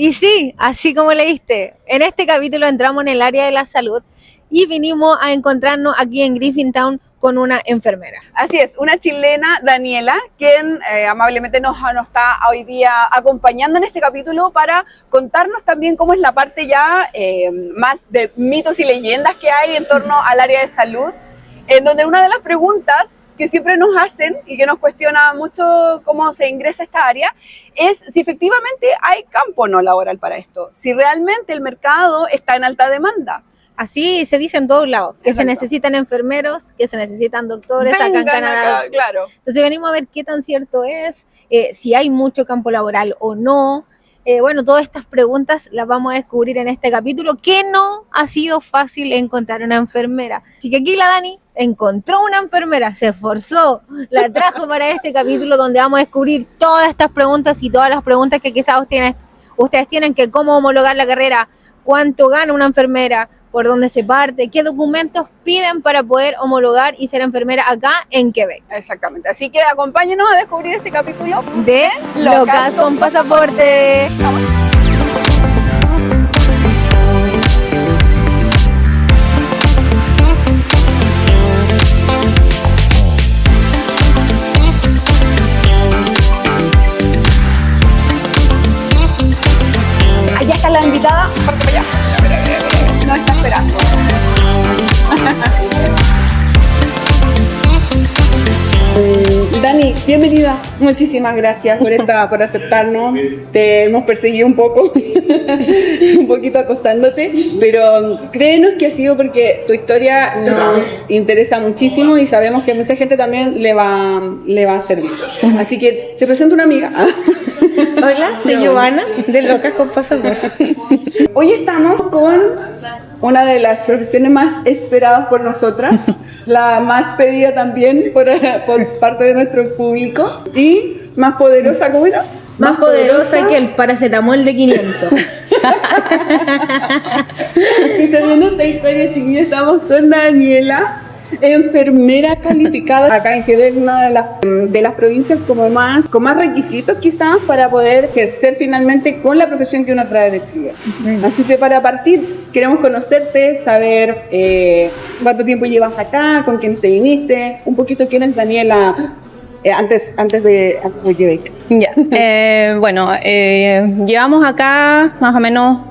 Y sí, así como leíste, en este capítulo entramos en el área de la salud y vinimos a encontrarnos aquí en Griffintown con una enfermera. Así es, una chilena, Daniela, quien amablemente nos está hoy día acompañando en este capítulo para contarnos también cómo es la parte ya más de mitos y leyendas que hay en torno al área de salud, en donde una de las preguntas que siempre nos hacen y que nos cuestiona mucho cómo se ingresa a esta área es si efectivamente hay campo no laboral para esto, si realmente el mercado está en alta demanda. Así se dice en todos lados, que Exacto. se necesitan enfermeros, que se necesitan doctores acá en Vengan Canadá. acá, claro. Entonces venimos a ver qué tan cierto es, si hay mucho campo laboral o no. Bueno, todas estas preguntas las vamos a descubrir en este capítulo, que no ha sido fácil encontrar una enfermera. Así que aquí la Dani encontró una enfermera, se esforzó, la trajo para este capítulo donde vamos a descubrir todas estas preguntas y todas las preguntas que quizás ustedes tienen, que cómo homologar la carrera, cuánto gana una enfermera, por dónde se parte, qué documentos piden para poder homologar y ser enfermera acá en Quebec. Exactamente, así que acompáñenos a descubrir este capítulo De Locas con Pasaporte. Vamos. Allá está la invitada, parte para allá. Nos está esperando. Dani, bienvenida. Muchísimas gracias por aceptarnos. Te hemos perseguido un poco, un poquito acosándote, pero créenos que ha sido porque tu historia nos interesa muchísimo y sabemos que a mucha gente también le va a servir. Así que te presento una amiga. Hola, soy Giovanna de Locas con Pasaporte. Hoy estamos con una de las profesiones más esperadas por nosotras, la más pedida también por parte de nuestro público y más poderosa, ¿cómo era? Más poderosa que el paracetamol de 500. Si se viene esta historia, chiquillos, estamos con Daniela, enfermera calificada acá en Quebec, una de las provincias con más requisitos quizás para poder ejercer finalmente con la profesión que uno trae de Chile. Así que para partir queremos conocerte, saber cuánto tiempo llevas acá, con quién te viniste, un poquito quién es Daniela antes de Quebec. Ya, llevamos acá más o menos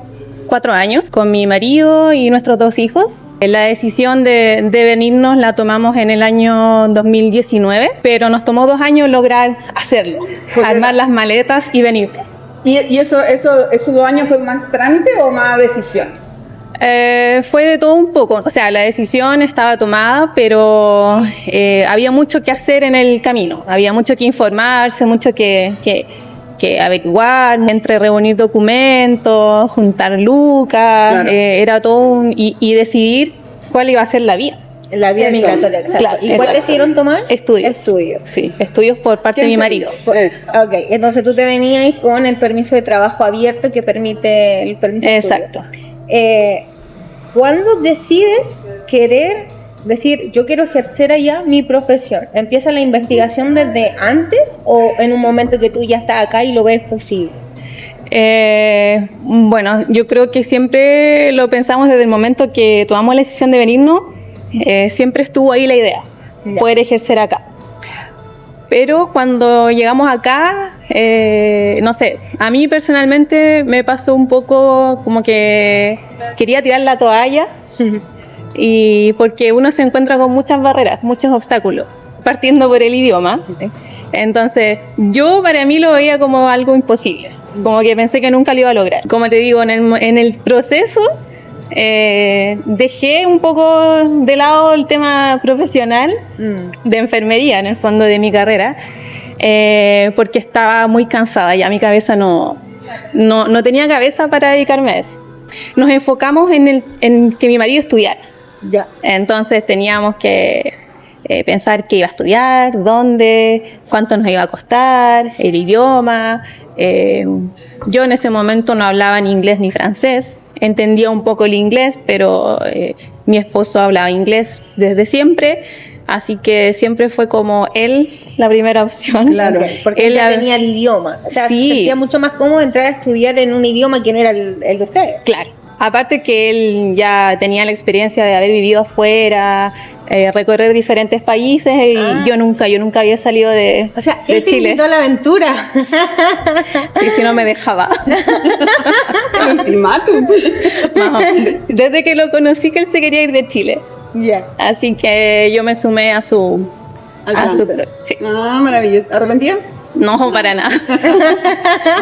4 años con mi marido y nuestros 2 hijos. La decisión de venirnos la tomamos en el año 2019, pero nos tomó 2 años lograr hacerlo, armar las maletas y venirnos. ¿Y esos 2 años fue más trámite o más decisión? Fue de todo un poco, o sea, la decisión estaba tomada, pero había mucho que hacer en el camino, había mucho que informarse, mucho que averiguar, entre reunir documentos, juntar lucas, claro. Era todo y decidir cuál iba a ser la vía. La vía migratoria, exacto. Claro, ¿y cuál decidieron tomar? Estudios. Sí, estudios por parte de mi marido. Ok, entonces tú te venías con el permiso de trabajo abierto que permite el permiso de exacto. ¿Cuándo decides decir, yo quiero ejercer allá mi profesión? ¿Empieza la investigación desde antes o en un momento que tú ya estás acá y lo ves posible? Bueno, yo creo que siempre lo pensamos desde el momento que tomamos la decisión de venirnos, siempre estuvo ahí la idea, poder ejercer acá. Pero cuando llegamos acá, no sé, a mí personalmente me pasó un poco como que quería tirar la toalla. Y porque uno se encuentra con muchas barreras, muchos obstáculos, partiendo por el idioma. Entonces, yo para mí lo veía como algo imposible, como que pensé que nunca lo iba a lograr. Como te digo, en el proceso dejé un poco de lado el tema profesional de enfermería, en el fondo de mi carrera, porque estaba muy cansada, ya mi cabeza no tenía cabeza para dedicarme a eso. Nos enfocamos en que mi marido estudiara. Ya. Entonces teníamos que pensar qué iba a estudiar, dónde, cuánto nos iba a costar, el idioma. Yo en ese momento no hablaba ni inglés ni francés, entendía un poco el inglés, pero mi esposo hablaba inglés desde siempre, así que siempre fue como él la primera opción. Claro. Porque Él él ya tenía el idioma. O sea, Sí. se sentía mucho más cómodo entrar a estudiar en un idioma que no era el de ustedes. Claro. Aparte que él ya tenía la experiencia de haber vivido afuera, recorrer diferentes países y yo nunca había salido de, O sea, de él te Chile. invitó a la aventura. Sí, si no me dejaba. El ultimátum. No, desde que lo conocí que él se quería ir de Chile. Ya. Así que yo me sumé a su... sí. Ah, maravilloso. ¿Arrepentida? No, para nada.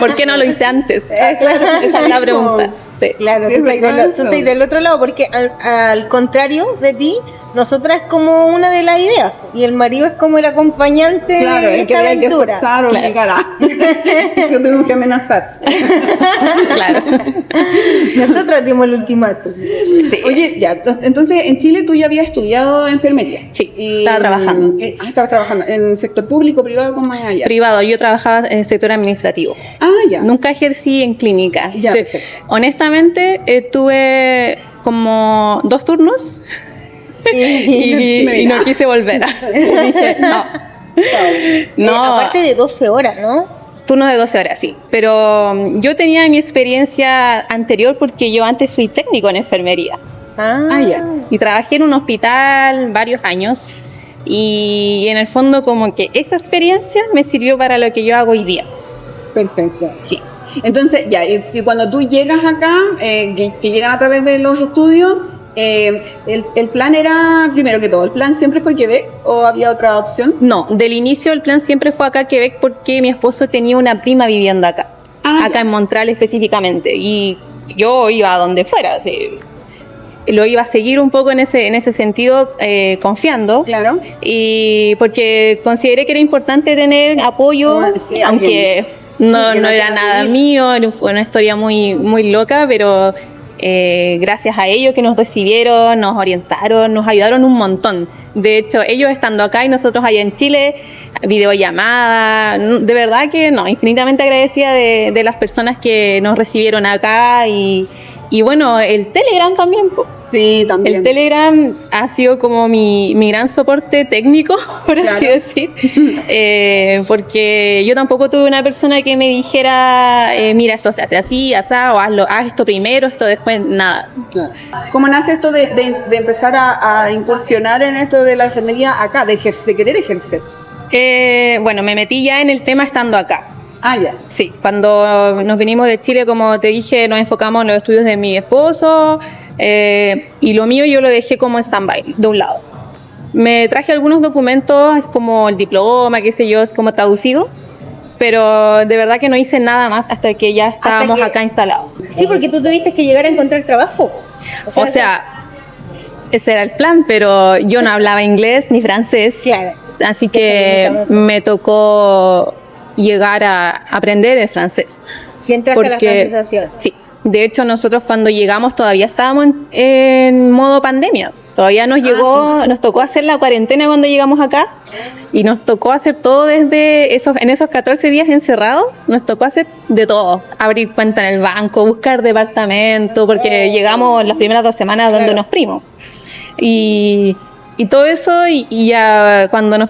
¿Por qué no lo hice antes? Claro. Esa es la pregunta. Sí. Claro, Sí, tú ¿verdad? estás del otro lado, porque al contrario de ti, nosotras es como una de las ideas y el marido es como el acompañante Claro, de es que esta había que aventura. esforzar o obligar a. Yo tengo que amenazar. Claro. Nosotras dimos el ultimátum. Sí. Oye, ya, entonces en Chile tú ya habías estudiado enfermería. Sí, estaba trabajando. Estabas trabajando en el sector público, privado, ¿cómo es allá? Privado, yo trabajaba en el sector administrativo. Ah, ya. Nunca ejercí en clínica. Ya, perfecto. Honestamente, tuve como 2 turnos y no quise volver. Dije, no. No, Aparte de 12 horas, ¿no? turnos de 12 horas, sí. Pero yo tenía mi experiencia anterior porque yo antes fui técnico en enfermería. Ah, ya. Y trabajé en un hospital varios años. Y en el fondo como que esa experiencia me sirvió para lo que yo hago hoy día. Perfecto. Sí. Entonces, ya, y si cuando tú llegas acá, que llegan a través de los estudios, el plan era, primero que todo, ¿el plan siempre fue Quebec o había otra opción? No, del inicio el plan siempre fue acá a Quebec porque mi esposo tenía una prima viviendo acá. Acá Ya. en Montreal específicamente. Y yo iba a donde fuera, sí. Lo iba a seguir un poco en ese sentido, confiando. Claro. Y porque consideré que era importante tener apoyo, Sí, aunque no que no era te nada vivir. mío, fue una historia muy, muy loca, pero gracias a ellos que nos recibieron, nos orientaron, nos ayudaron un montón. De hecho, ellos estando acá y nosotros allá en Chile, videollamada, de verdad que no, infinitamente agradecida de las personas que nos recibieron acá y bueno, el Telegram también, po. Sí, también. El Telegram ha sido como mi gran soporte técnico, por así Claro. decir, porque yo tampoco tuve una persona que me dijera, mira, esto se hace así, asá, o haz esto primero, esto después, nada. Claro. ¿Cómo nace esto de empezar a incursionar en esto de la enfermería acá, de querer ejercer? Bueno, me metí ya en el tema estando acá. Ah, ya. Sí, cuando nos vinimos de Chile, como te dije, nos enfocamos en los estudios de mi esposo y lo mío yo lo dejé como stand-by, de un lado. Me traje algunos documentos como el diploma, qué sé yo, es como traducido, pero de verdad que no hice nada más hasta que ya estábamos que- acá instalados. Sí, porque tú tuviste que llegar a encontrar trabajo. O sea, ese era el plan, pero yo no hablaba inglés ni francés, Claro. así Que se que limita mucho. me tocó llegar a aprender el francés. y entraste a la francización. Sí, de hecho nosotros cuando llegamos todavía estábamos en modo pandemia. Todavía nos tocó hacer la cuarentena cuando llegamos acá y nos tocó hacer todo desde en esos 14 días encerrados, nos tocó hacer de todo, abrir cuenta en el banco, buscar departamento, porque llegamos las primeras 2 semanas donde unos primos. Y todo eso y ya cuando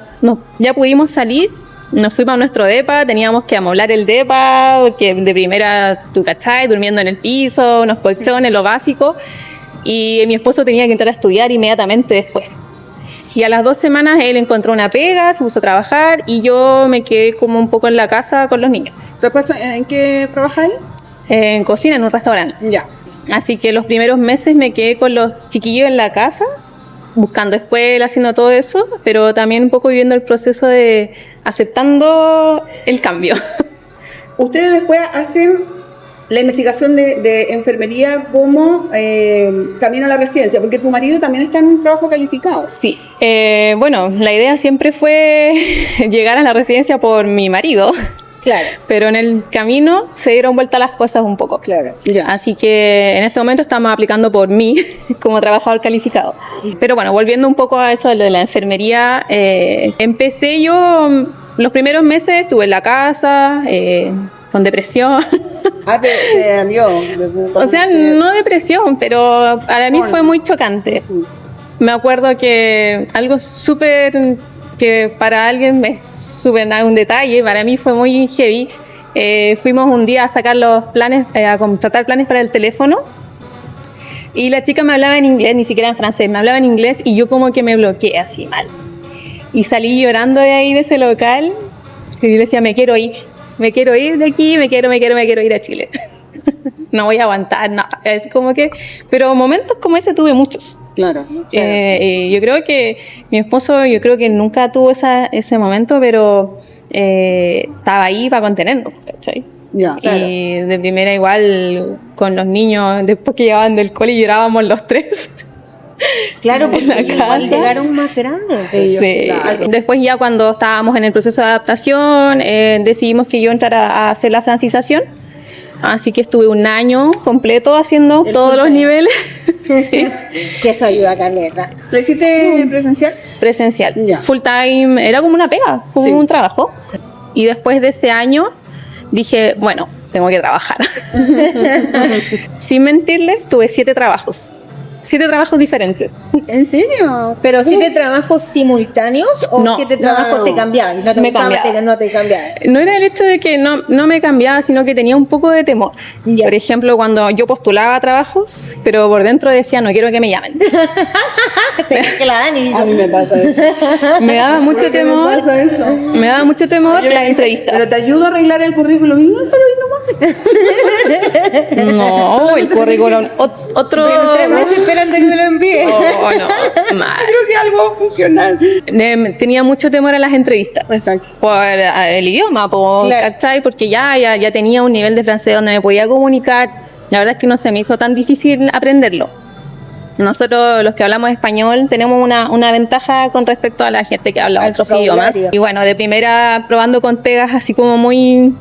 ya pudimos salir, nos fuimos a nuestro depa, teníamos que amoblar el depa, porque de primera, tú cachai, durmiendo en el piso, unos colchones, lo básico, y mi esposo tenía que entrar a estudiar inmediatamente después. Y a las 2 semanas él encontró una pega, se puso a trabajar, y yo me quedé como un poco en la casa con los niños, ¿Después en qué trabajáis? en cocina, en un restaurante. Ya. Así que los primeros meses me quedé con los chiquillos en la casa, buscando escuela, haciendo todo eso, pero también un poco viviendo el proceso de aceptando el cambio. Ustedes después hacen la investigación de enfermería como camino a la residencia, porque tu marido también está en un trabajo calificado. Sí, bueno, la idea siempre fue llegar a la residencia por mi marido, Claro. pero en el camino se dieron vuelta las cosas un poco. Claro, ya. Así que en este momento estamos aplicando por mí como trabajador calificado. Pero bueno, volviendo un poco a eso de la enfermería, empecé yo, los primeros meses estuve en la casa, con depresión. Ah, te dio. O sea, no depresión, pero para mí fue muy chocante. me acuerdo que algo súper, que para alguien es súper un detalle, para mí fue muy heavy. Fuimos un día a sacar los planes, a contratar planes para el teléfono, y la chica me hablaba en inglés, ni siquiera en francés, me hablaba en inglés, y yo como que me bloqueé así mal. Y salí llorando de ahí, de ese local, y le decía, me quiero ir de aquí, me quiero ir a Chile. No voy a aguantar, no. Es como que, pero momentos como ese tuve muchos. Claro. Yo creo que mi esposo, nunca tuvo ese momento, pero estaba ahí para contenernos, ¿cachai? Ya, claro. Y de primera igual con los niños, después que llegaban del cole llorábamos los tres. Claro, porque En la igual casa. llegaron más grandes. Sí. Claro. Después ya cuando estábamos en el proceso de adaptación, decidimos que yo entrara a hacer la francización. Así que estuve un año completo haciendo todos los niveles. Sí. Que eso ayuda a caleta. ¿Lo hiciste presencial? Presencial. Ya. Full time, era como una pega, como Sí. un trabajo. Y después de ese año dije, bueno, tengo que trabajar. Sin mentirles, tuve 7 trabajos. 7 trabajos diferentes. ¿En serio? ¿Pero 7 trabajos simultáneos o No. 7 trabajos No. te cambiaban? No te Me gustaba, cambiaba. no te cambiaban. No era el hecho de que no me cambiaba, sino que tenía un poco de temor. Ya. Por ejemplo, cuando yo postulaba a trabajos, pero por dentro decía, no quiero que me llamen. Que la Dani A mí me pasa eso. Me daba mucho temor. pasa eso? Me daba mucho temor Yo la le dije, entrevista. Pero te ayudo a arreglar el currículum. Y no, solo ahí nomás. No, el currículum. Otro. Tengo 3 meses esperando que me lo envíe. Oh, no, mal. Creo que algo va a funcionar. Tenía mucho temor a las entrevistas. Exacto. Por el idioma, Claro. ¿cachai? Porque ya tenía un nivel de francés donde me podía comunicar. La verdad es que no se me hizo tan difícil aprenderlo. Nosotros, los que hablamos español, tenemos una ventaja con respecto a la gente que habla Al otros vocabulario. idiomas. Y bueno, de primera probando con pegas así como muy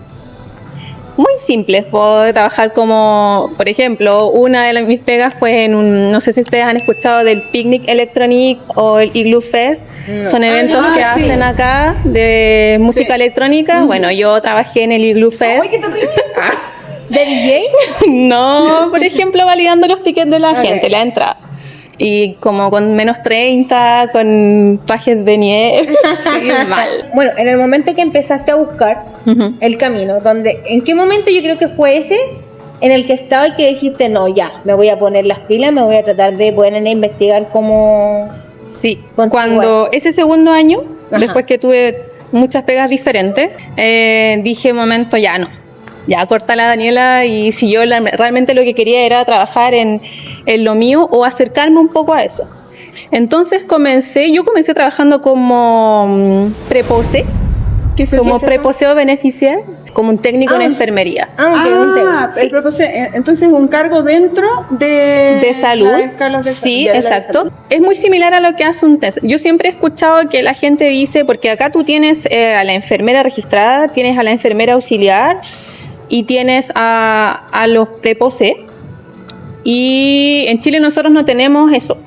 simples. Puedo trabajar como, por ejemplo, una de mis pegas fue en no sé si ustedes han escuchado del Picnic Electronic o el Igloo Fest. No. Son eventos Ah, que sí. hacen acá de música electrónica. Bueno, yo trabajé en el Igloo Fest. ¡Ay, qué terrible! ¿De DJ? No, por ejemplo, validando los tickets de la Ok. gente, la entrada. Y como con menos 30, con trajes de nieve, sí, mal. Bueno, en el momento que empezaste a buscar Ujú. el camino, ¿en qué momento yo creo que fue ese en el que estaba y que dijiste, no, ya, me voy a poner las pilas, me voy a tratar de poner a investigar cómo... Sí, Consigo cuando ese segundo año, Ajá. después que tuve muchas pegas diferentes, dije, momento, ya no. Ya corta la Daniela, y si yo realmente lo que quería era trabajar en lo mío o acercarme un poco a eso. Entonces yo comencé trabajando como prepose, como preposeo beneficial, como un técnico en enfermería. Aunque un tema. Sí. Entonces un cargo dentro De salud, las escalas de sí, de la exacto. salud. Es muy similar a lo que hace un test. Yo siempre he escuchado que la gente dice, porque acá tú tienes a la enfermera registrada, tienes a la enfermera auxiliar y tienes a los prepose. Y en Chile nosotros no tenemos eso.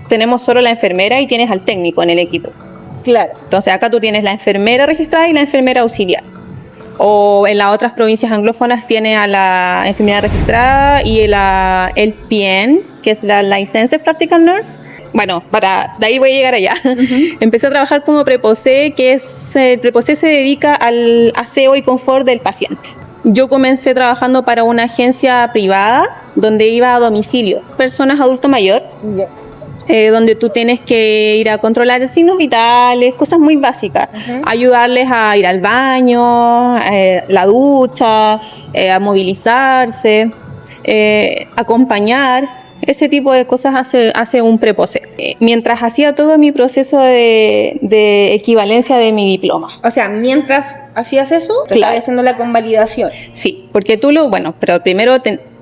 Tenemos solo la enfermera y tienes al técnico en el equipo. Claro. Entonces acá tú tienes la enfermera registrada y la enfermera auxiliar. O en las otras provincias anglófonas tiene a la enfermera registrada y el PN, que es la Licensed Practical Nurse. Bueno, de ahí voy a llegar allá. Empecé a trabajar como prepose, el prepose se dedica al aseo y confort del paciente. Yo comencé trabajando para una agencia privada donde iba a domicilio, personas adulto mayor, Ya. donde tú tienes que ir a controlar signos vitales, cosas muy básicas, ayudarles a ir al baño, la ducha, a movilizarse, acompañar. Ese tipo de cosas hace un prepose. Mientras hacía todo mi proceso de equivalencia de mi diploma. O sea, mientras hacías eso, te Claro. estabas haciendo la convalidación. Sí, porque pero primero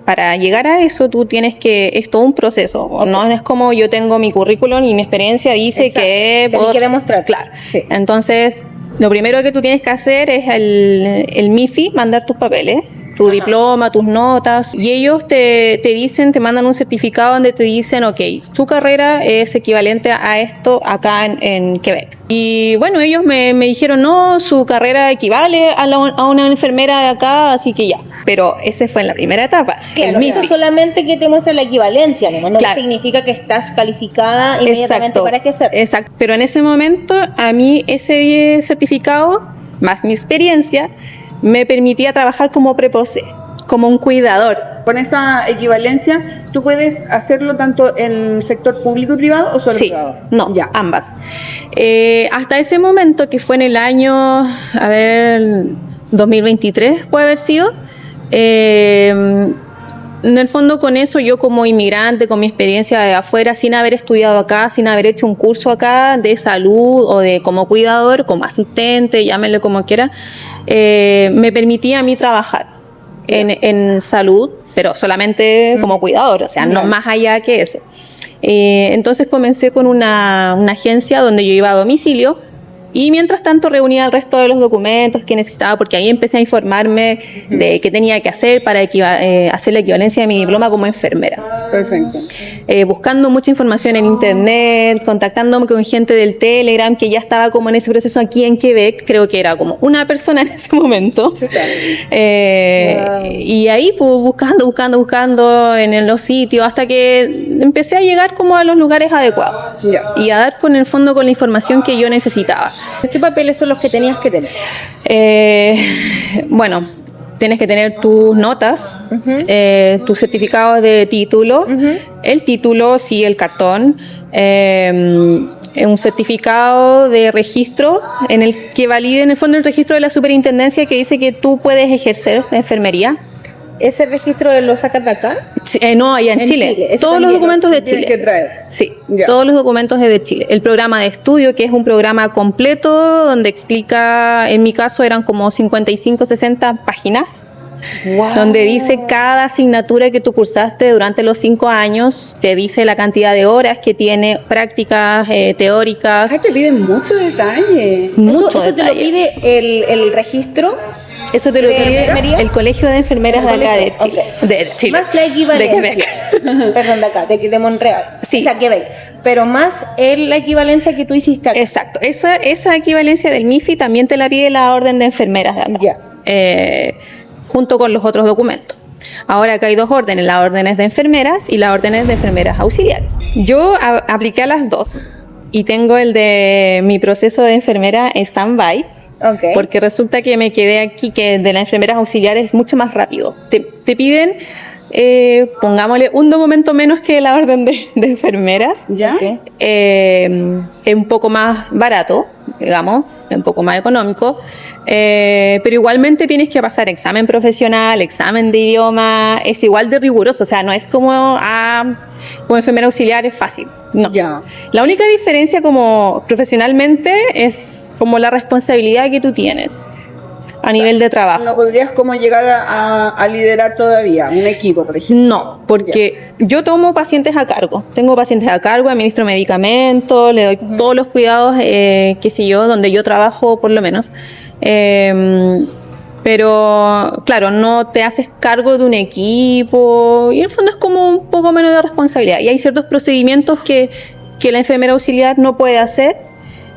para llegar a eso tú tienes que, es todo un proceso. No es como yo tengo mi currículum y mi experiencia dice Exacto. que Tenés que demostrar. Claro. Sí. Entonces, lo primero que tú tienes que hacer es el MIFI, mandar tus papeles. tu diploma, tus notas, y ellos te dicen, te mandan un certificado donde te dicen, ok, tu carrera es equivalente a esto acá en Quebec. Y bueno, ellos me dijeron, no, su carrera equivale a una enfermera de acá, así que ya. Pero ese fue en la primera etapa. Claro, el eso MIFI. solamente que te muestra la equivalencia, no Claro. significa que estás calificada inmediatamente para ejercer. Exacto. Pero en ese momento, a mí ese certificado, más mi experiencia, me permitía trabajar como preposé, como un cuidador. Con esa equivalencia, ¿tú puedes hacerlo tanto en sector público y privado o solo Sí, privado? no, Ya. ambas. Hasta ese momento, que fue en el año, 2023 puede haber sido, en el fondo con eso yo como inmigrante, con mi experiencia de afuera, sin haber estudiado acá, sin haber hecho un curso acá de salud o de como cuidador, como asistente, llámenlo como quiera, me permitía a mí trabajar en salud, pero solamente como cuidador, o sea, no más allá que eso. Entonces comencé con una agencia donde yo iba a domicilio. Y mientras tanto reunía el resto de los documentos que necesitaba, porque ahí empecé a informarme de qué tenía que hacer para hacer la equivalencia de mi diploma como enfermera. Perfecto. Buscando mucha información en internet, contactándome con gente del Telegram que ya estaba como en ese proceso aquí en Quebec, creo que era como una persona en ese momento. Y ahí pues buscando en los sitios hasta que empecé a llegar como a los lugares adecuados y a dar con el fondo con la información que yo necesitaba. ¿Qué papeles son los que tenías que tener? Bueno, tienes que tener tus notas, tus certificados de título, el título, sí, el cartón, un certificado de registro en el que valide en el fondo el registro de la superintendencia que dice que tú puedes ejercer la enfermería. ¿Ese registro lo sacas de acá? Sí, no, allá en Chile. Eso Todos los también documentos de Tienes Chile. que traer. Sí, Ya. todos los documentos es de Chile. El programa de estudio, que es un programa completo donde explica, en mi caso eran como 55, 60 páginas, donde dice cada asignatura que tú cursaste durante los 5 años, te dice la cantidad de horas que tiene, prácticas teóricas. Ay, te piden mucho detalle. Mucho Eso te lo detalle. pide el registro. Eso te lo ¿De pide enfermería? el Colegio de Enfermeras de El acá de colegio, Chile. ok. De Chile. Más la De equivalencia. Quebec. Perdón, de acá, de Montreal. Sí. O sea, Quebec. Pero más la equivalencia que tú hiciste acá. Exacto. Esa equivalencia del MIFI también te la pide la Orden de Enfermeras de acá. Ya. Junto con los otros documentos. Ahora acá hay dos órdenes, las órdenes de enfermeras y las órdenes de enfermeras auxiliares. Yo apliqué a las dos y tengo el de mi proceso de enfermera en stand-by, Ok. porque resulta que me quedé aquí, que de las enfermeras auxiliares es mucho más rápido. Te piden, pongámosle, un documento menos que la orden de enfermeras. ¿Ya? Ok. Es un poco más barato, digamos, es un poco más económico, pero igualmente tienes que pasar examen profesional, examen de idioma, es igual de riguroso, o sea, no es como enfermera auxiliar es fácil, no. Ya. La única diferencia como profesionalmente es como la responsabilidad que tú tienes a nivel de trabajo. No podrías como llegar a liderar todavía un equipo, por ejemplo. No, porque yo tomo pacientes a cargo. Tengo pacientes a cargo, administro medicamentos, le doy todos los cuidados, qué sé yo, donde yo trabajo por lo menos. Pero, claro, no te haces cargo de un equipo y en el fondo es como un poco menos de responsabilidad. Y hay ciertos procedimientos que la enfermera auxiliar no puede hacer.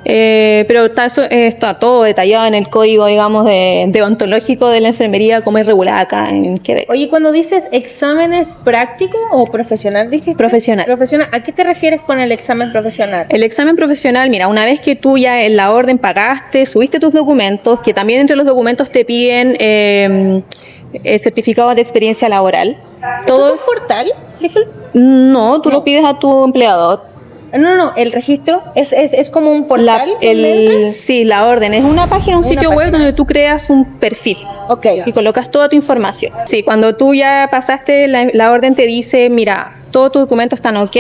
Pero está todo detallado en el código, digamos, deontológico de la enfermería, como es regulada acá en Quebec. Oye, cuando dices exámenes práctico o profesional, dijiste. Profesional. Profesional. ¿A qué te refieres con el examen profesional? El examen profesional, mira, una vez que tú ya en la orden pagaste, subiste tus documentos, que también entre los documentos te piden certificado de experiencia laboral. ¿Todo es un portal? Disculpe. No, tú No. lo pides a tu empleador. No, el registro es como un portal. ¿donde entras? Sí, la orden es una página, un Una sitio web página. donde tú creas un perfil. Ok. Y colocas toda tu información. Sí, cuando tú ya pasaste, la orden te dice, mira, todos tus documentos están ok,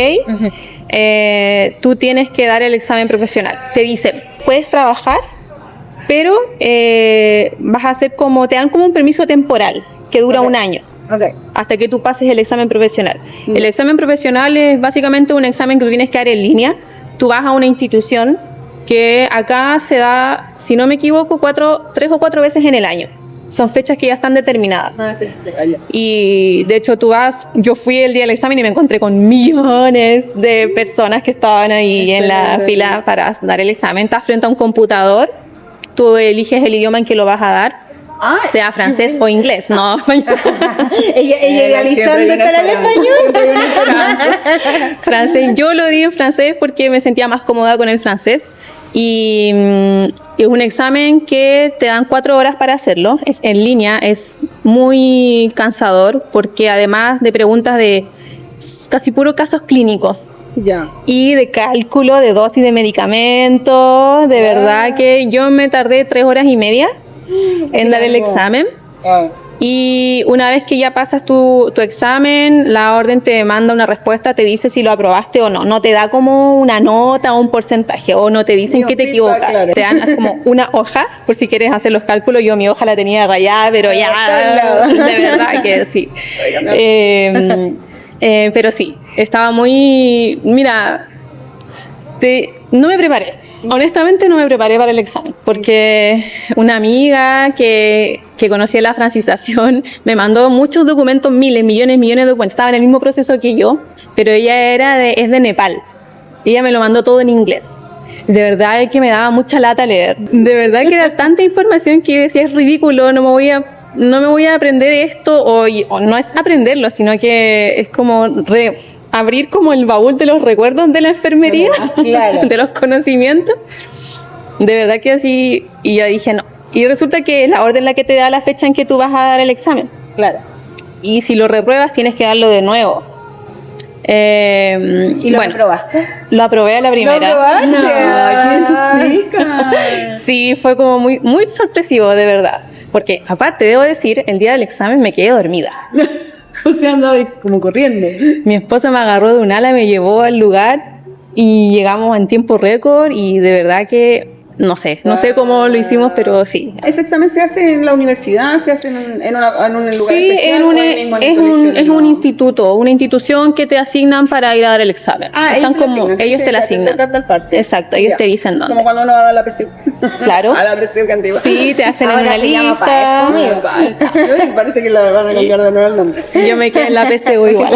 tú tienes que dar el examen profesional. Te dice, puedes trabajar, pero vas a hacer te dan como un permiso temporal que dura Ok. un año. Ok. Hasta que tú pases el examen profesional. El examen profesional es básicamente un examen que tú tienes que dar en línea. Tú vas a una institución que acá se da, si no me equivoco, 3 o 4 veces en el año. son fechas que ya están determinadas. Y de hecho yo fui el día del examen y me encontré con millones de personas que estaban ahí en la fila para dar el examen. Estás frente a un computador, tú eliges el idioma en que lo vas a dar, sea francés o inglés, no español. ella idealizando para el español. Francés, yo lo di en francés porque me sentía más cómoda con el francés. Y es un examen que te dan 4 horas para hacerlo, es en línea, es muy cansador porque además de preguntas de casi puros casos clínicos y de cálculo de dosis de medicamentos, de verdad que yo me tardé 3 horas y media en dar el examen. Y una vez que ya pasas tu examen, la orden te manda una respuesta, te dice si lo aprobaste o no. No te da como una nota o un porcentaje, o no te dicen que te equivocas. Claro. Te dan así como una hoja, por si quieres hacer los cálculos. Yo mi hoja la tenía rayada, pero ya, de verdad que sí. Pero sí, estaba muy... Mira, no me preparé. Honestamente no me preparé para el examen, porque una amiga que conocía la francización me mandó muchos documentos, millones de documentos, estaba en el mismo proceso que yo, pero ella es de Nepal, ella me lo mandó todo en inglés. De verdad que me daba mucha lata leer, de verdad que era tanta información que yo decía es ridículo, no me voy a aprender esto, o no es aprenderlo, sino que es como abrir como el baúl de los recuerdos de la enfermería, claro. De los conocimientos. De verdad que así, y yo dije no. Y resulta que la orden la que te da la fecha en que tú vas a dar el examen. Claro. Y si lo repruebas tienes que darlo de nuevo. ¿Y lo aprobaste? Lo aprobé a la primera. ¿Lo aprobaste? No. Sí, fue como muy, muy sorpresivo, de verdad. Porque aparte, debo decir, el día del examen me quedé dormida. O sea, andaba como corriendo. Mi esposo me agarró de un ala, me llevó al lugar y llegamos en tiempo récord y de verdad que no sé cómo lo hicimos, pero sí. ¿Ese examen se hace en la universidad? ¿Se hace en un lugar sí, especial? Es un instituto, una institución que te asignan para ir a dar el examen. Ellos te la asignan. Exacto, ellos te dicen dónde. Como cuando uno va a dar la PSU. Claro. A la PSU que antigua. Sí, te hacen en una lista. Parece que la van a cambiar de nuevo el nombre. Yo me quedé en la PSU igual.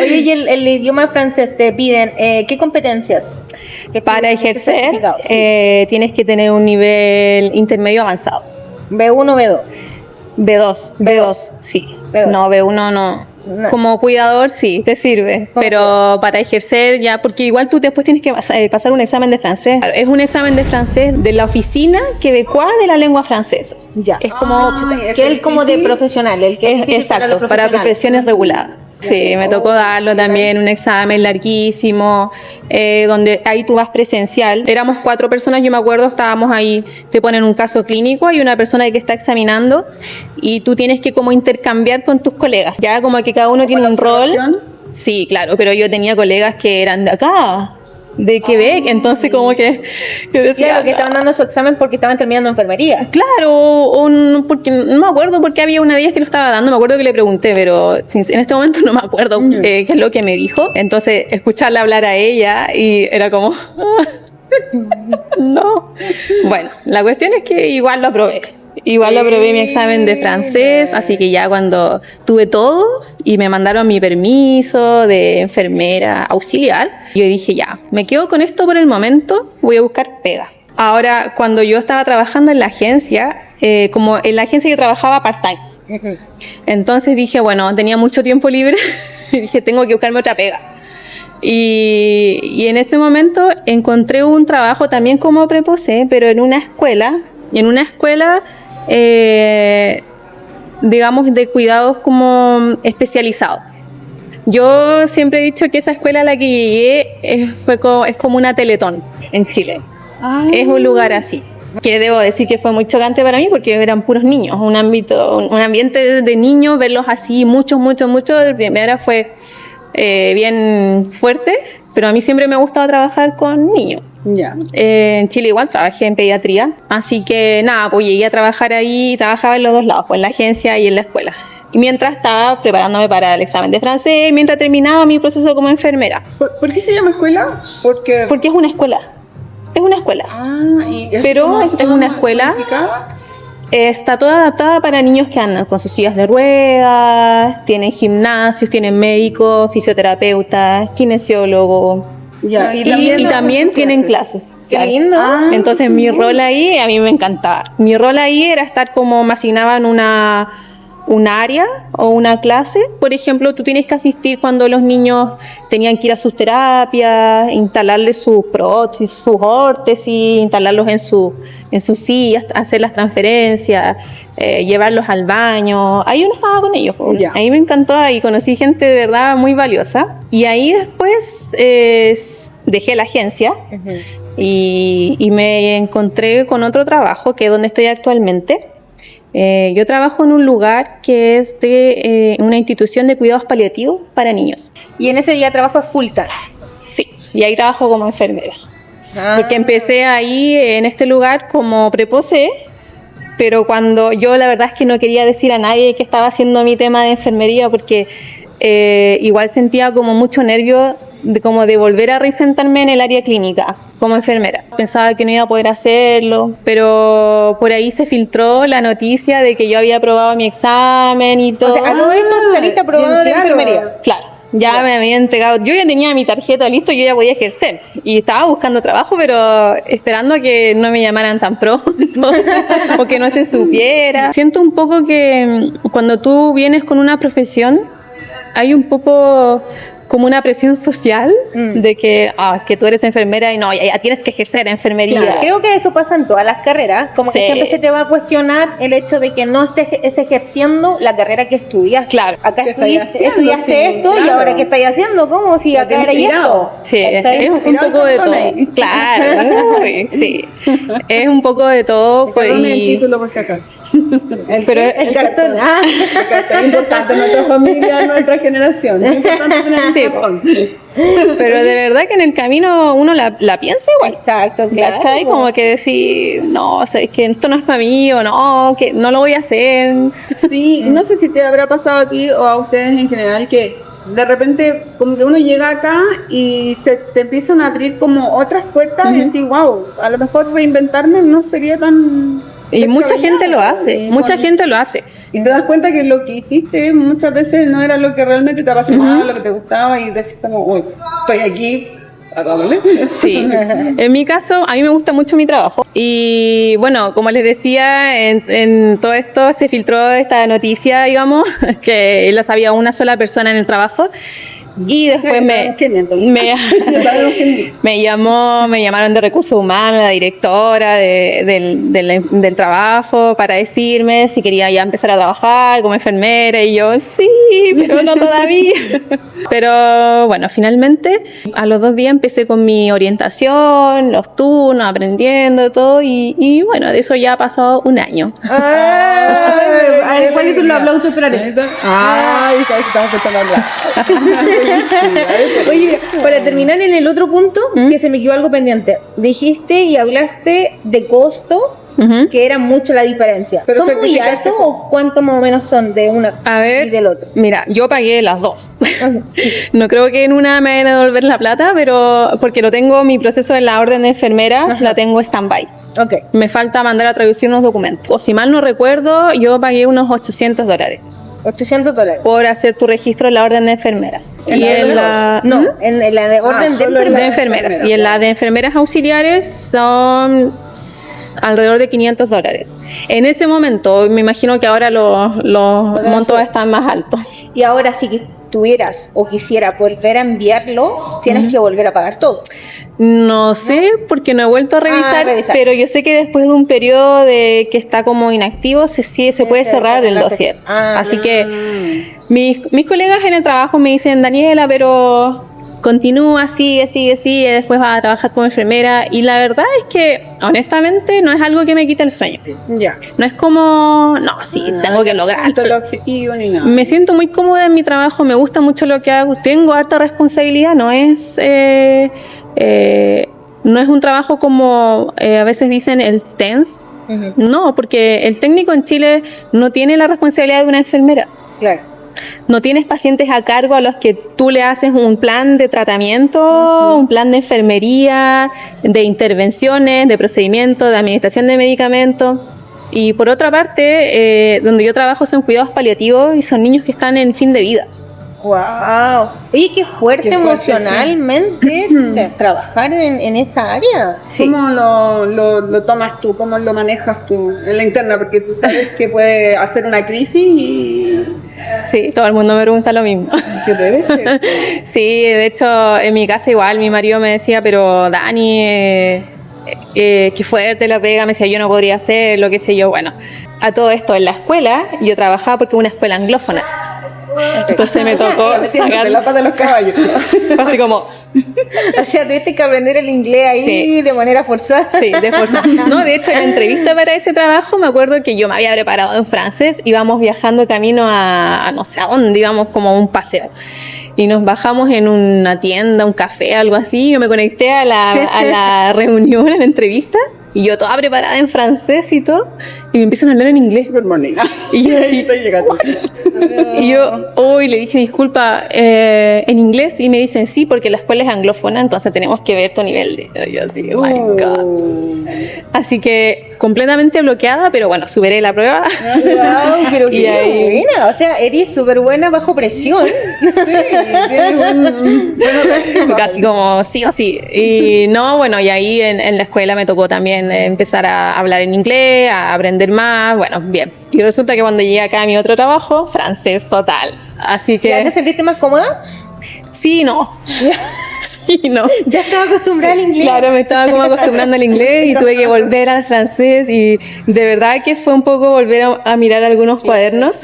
Oye, y el idioma francés te piden, ¿qué competencias? Para ejercer, tienes que tener un nivel intermedio avanzado. ¿B1 B2? B2, sí. B2. No, B1 no. Como cuidador sí, te sirve, pero para ejercer ya, porque igual tú después tienes que pasar un examen de francés. Es un examen de francés de la oficina quebecois de la lengua francesa. Ya. Es como que es como de profesional, el que es exacto, para profesiones reguladas. Sí, me tocó darlo también, un examen larguísimo, donde ahí tú vas presencial. Éramos 4 personas, yo me acuerdo, estábamos ahí, te ponen un caso clínico, hay una persona que está examinando y tú tienes que como intercambiar con tus colegas, ya como que cada uno tiene un rol. Sí, claro, pero yo tenía colegas que eran de acá, de Quebec, entonces como que yo decía, claro, que estaban dando su examen porque estaban terminando enfermería. Claro, porque no me acuerdo porque había una de ellas que lo estaba dando, me acuerdo que le pregunté, pero en este momento no me acuerdo qué es lo que me dijo. Entonces, escucharla hablar a ella y era como no. Bueno, la cuestión es que igual lo aprobé. Igual aprobé mi examen de francés, así que ya cuando tuve todo y me mandaron mi permiso de enfermera auxiliar, yo dije ya, me quedo con esto por el momento, voy a buscar pega. Ahora, cuando yo estaba trabajando en la agencia, como en la agencia yo trabajaba part-time, entonces dije, bueno, tenía mucho tiempo libre y dije, tengo que buscarme otra pega. Y en ese momento encontré un trabajo también como preposé, pero en una escuela, digamos, de cuidados como especializados. Yo siempre he dicho que esa escuela a la que llegué es como una Teletón en Chile. Es un lugar así. Que debo decir que fue muy chocante para mí porque eran puros niños, un ambiente de niños, verlos así, muchos, de primera fue bien fuerte, pero a mí siempre me ha gustado trabajar con niños. Ya. En Chile igual trabajé en pediatría, así que nada, pues llegué a trabajar ahí, trabajaba en los dos lados, pues en la agencia y en la escuela. Y mientras estaba preparándome para el examen de francés, mientras terminaba mi proceso como enfermera. ¿Por qué se llama escuela? Porque es una escuela. Es una escuela. ¿Y pero es una escuela. Está toda adaptada para niños que andan con sus sillas de ruedas, tienen gimnasios, tienen médicos, fisioterapeutas, kinesiólogos. Ya, Y también tienen clases. Qué claro. lindo. Entonces mi rol ahí, a mí me encantaba. Mi rol ahí era estar como me asignaban un área o una clase. Por ejemplo, tú tienes que asistir cuando los niños tenían que ir a sus terapias, instalarles sus prótesis, sus órtesis, instalarlos en sus sillas, hacer las transferencias, llevarlos al baño. Ahí uno estaba con ellos. Ya. Ahí me encantó y conocí gente de verdad muy valiosa. Y ahí después dejé la agencia y me encontré con otro trabajo, que es donde estoy actualmente. Yo trabajo en un lugar que es de una institución de cuidados paliativos para niños. Y en ese día trabajas full time. Sí, y ahí trabajo como enfermera. Ah. Porque empecé ahí en este lugar como preposé, pero cuando yo la verdad es que no quería decir a nadie que estaba haciendo mi tema de enfermería, porque igual sentía como mucho nervio como de volver a reinsertarme en el área clínica como enfermera. Pensaba que no iba a poder hacerlo, pero por ahí se filtró la noticia de que yo había aprobado mi examen y todo. O sea, a todo esto saliste aprobado de claro. enfermería. Claro, ya me había entregado, yo ya tenía mi tarjeta listo, yo ya podía ejercer y estaba buscando trabajo, pero esperando a que no me llamaran tan pronto o que no se supiera. Siento un poco que cuando tú vienes con una profesión hay un poco como una presión social de que es que tú eres enfermera y no, ya tienes que ejercer enfermería. Claro. Creo que eso pasa en todas las carreras, como que Sí. siempre se te va a cuestionar el hecho de que no estés ejerciendo la carrera que estudiaste. Claro. Acá ¿Qué estáis haciendo? estudiaste Sí, esto y claro. ahora ¿qué estáis haciendo? ¿Cómo? Si acá era y esto. Sí, ¿Cachai? es un Tirado poco de todo. cartones. Claro, sí. Es un poco de todo. Pues, Perdón el título por si acaso. pero El cartón. Ah. Es importante en nuestra familia, en nuestra generación. Es importante tener un Sí, cartón. pero de verdad que en el camino uno la piensa igual. Exacto, claro. ¿Cachai? Como que decir, no, o sea, es que esto no es para mí, o no, que no lo voy a hacer. Sí, no sé si te habrá pasado a ti o a ustedes en general que de repente como que uno llega acá y se te empiezan a abrir como otras puertas y decir, wow, a lo mejor reinventarme no sería tan... Y mucha gente lo descabellado. hace, Y mucha con- gente lo hace. Y te das cuenta que lo que hiciste muchas veces no era lo que realmente te apasionaba, lo que te gustaba y decís como, uy, estoy aquí, hagámosle. Sí, en mi caso, a mí me gusta mucho mi trabajo. Y bueno, como les decía, en todo esto se filtró esta noticia, digamos, que lo sabía una sola persona en el trabajo. Y después me llamaron de recursos humanos, la directora del trabajo, para decirme si quería ya empezar a trabajar como enfermera, y yo, sí, pero no todavía. Pero bueno, finalmente a los 2 días empecé con mi orientación, los turnos, aprendiendo todo, y bueno, de eso ya ha pasado 1 año. A ver, ¿cuáles son los aplausos para ti? Ay, estamos escuchando hablar. Oye, para terminar en el otro punto, que se me quedó algo pendiente. Dijiste y hablaste de costo, que era mucho la diferencia. Pero ¿Son muy certificarse altos o cuánto más o menos son de una A ver, y del otro? mira, yo pagué las dos. No creo que en una me vayan a devolver la plata, pero porque lo tengo, mi proceso en la orden de enfermeras, la tengo stand-by. Ok. Me falta mandar a traducir unos documentos. O si mal no recuerdo, yo pagué unos $800 $800. por hacer tu registro en la orden de enfermeras. ¿En Y la en de la... No, en la de orden de solo en la de enfermeras. enfermeras. Y en la de enfermeras auxiliares son alrededor de $500. En ese momento, me imagino que ahora los montos están más altos. Y ahora si tuvieras o quisiera volver a enviarlo, tienes que volver a pagar todo. No sé, porque no he vuelto a revisar, revisar. pero yo sé que después de un periodo de que está como inactivo, se puede cerrar el dossier. Así que mis colegas en el trabajo me dicen, Daniela, pero continúa, sigue, y después vas a trabajar como enfermera. Y la verdad es que, honestamente, no es algo que me quite el sueño. Ya. No es como, no, sí, tengo que lograrlo. Tanto el objetivo ni nada. Me siento muy cómoda en mi trabajo, me gusta mucho lo que hago, tengo harta responsabilidad, no es un trabajo como a veces dicen el TENS, no, porque el técnico en Chile no tiene la responsabilidad de una enfermera. Claro. No tienes pacientes a cargo a los que tú le haces un plan de tratamiento, un plan de enfermería, de intervenciones, de procedimientos, de administración de medicamentos. Y por otra parte, donde yo trabajo son cuidados paliativos y son niños que están en fin de vida. Wow. Oye, qué fuerte Qué fuerte, emocionalmente trabajar en esa área. Sí. ¿Cómo lo tomas tú? ¿Cómo lo manejas tú en la interna? Porque tú sabes que puede hacer una crisis y... Sí, todo el mundo me pregunta lo mismo. ¿Qué debe ser? Sí, de hecho, en mi casa igual mi marido me decía, pero Dani, qué fuerte la pega, me decía, yo no podría hacer, lo que sé yo. Bueno, a todo esto en la escuela, yo trabajaba porque es una escuela anglófona. Entonces me tocó sacar la pata de los caballos. así como, O sea, tuviste que aprender el inglés ahí Sí. de manera forzada. sí, de fuerza. No, de hecho, en la entrevista para ese trabajo me acuerdo que yo me había preparado en francés, íbamos viajando camino a no sé a dónde, íbamos como a un paseo. Y nos bajamos en una tienda, un café, algo así. Yo me conecté a la reunión, a la entrevista, y yo toda preparada en francés y todo, y me empiezan a hablar en inglés. Good morning. Y yo así, Estoy llegando. y yo hoy le dije, disculpa, en inglés, y me dicen, sí, porque la escuela es anglófona, entonces tenemos que ver tu nivel de... Y yo así, oh my God. Así que completamente bloqueada, pero bueno, superé la prueba. Wow, pero Y qué ahí- buena. O sea, eres súper buena bajo presión. Casi como sí o sí. Y no, bueno, y ahí en la escuela me tocó también empezar a hablar en inglés, a aprender más, bueno, bien. Y resulta que cuando llegué acá a mi otro trabajo, francés total. Así ¿Ya te que sentiste más cómoda? sí, no. Sí, no. Ya estaba acostumbrada al inglés. Claro, me estaba como acostumbrando al inglés y tuve que volver al francés y de verdad que fue un poco volver a mirar algunos cuadernos.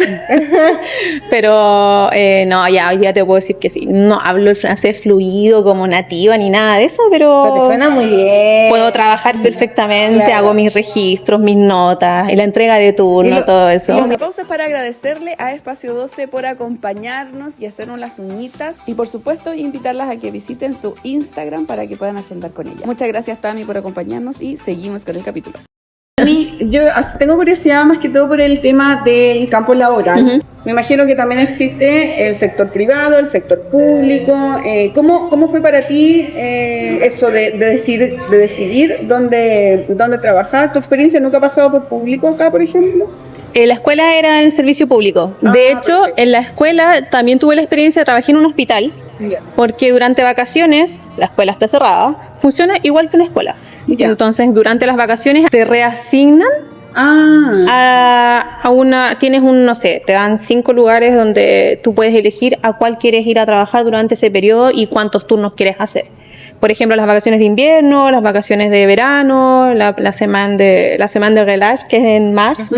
Pero no, ya hoy día te puedo decir que sí. No hablo el francés fluido como nativa ni nada de eso, Pero pero te suena muy bien. puedo trabajar perfectamente, Claro. hago mis registros, mis notas y la entrega de turno, todo eso. La pausa es para agradecerle a Espacio 12 por acompañarnos y hacernos las uñitas y por supuesto invitarlas a que visiten su Instagram para que puedan agendar con ella. Muchas gracias Tami por acompañarnos y seguimos con el capítulo. A mí, yo tengo curiosidad más que todo por el tema del campo laboral. Me imagino que también existe el sector privado, el sector público. ¿Cómo fue para ti eso de decidir dónde trabajar? ¿Tu experiencia nunca ha pasado por público acá, por ejemplo? La escuela era en servicio público. De hecho, perfecto. en la escuela también tuve la experiencia de trabajar en un hospital, Ya. porque durante vacaciones, la escuela está cerrada, funciona igual que una escuela. Ya. Entonces, durante las vacaciones te reasignan a una, tienes no sé, te dan 5 lugares donde tú puedes elegir a cuál quieres ir a trabajar durante ese periodo y cuántos turnos quieres hacer. Por ejemplo, las vacaciones de invierno, las vacaciones de verano, la semana de relâche, que es en marzo.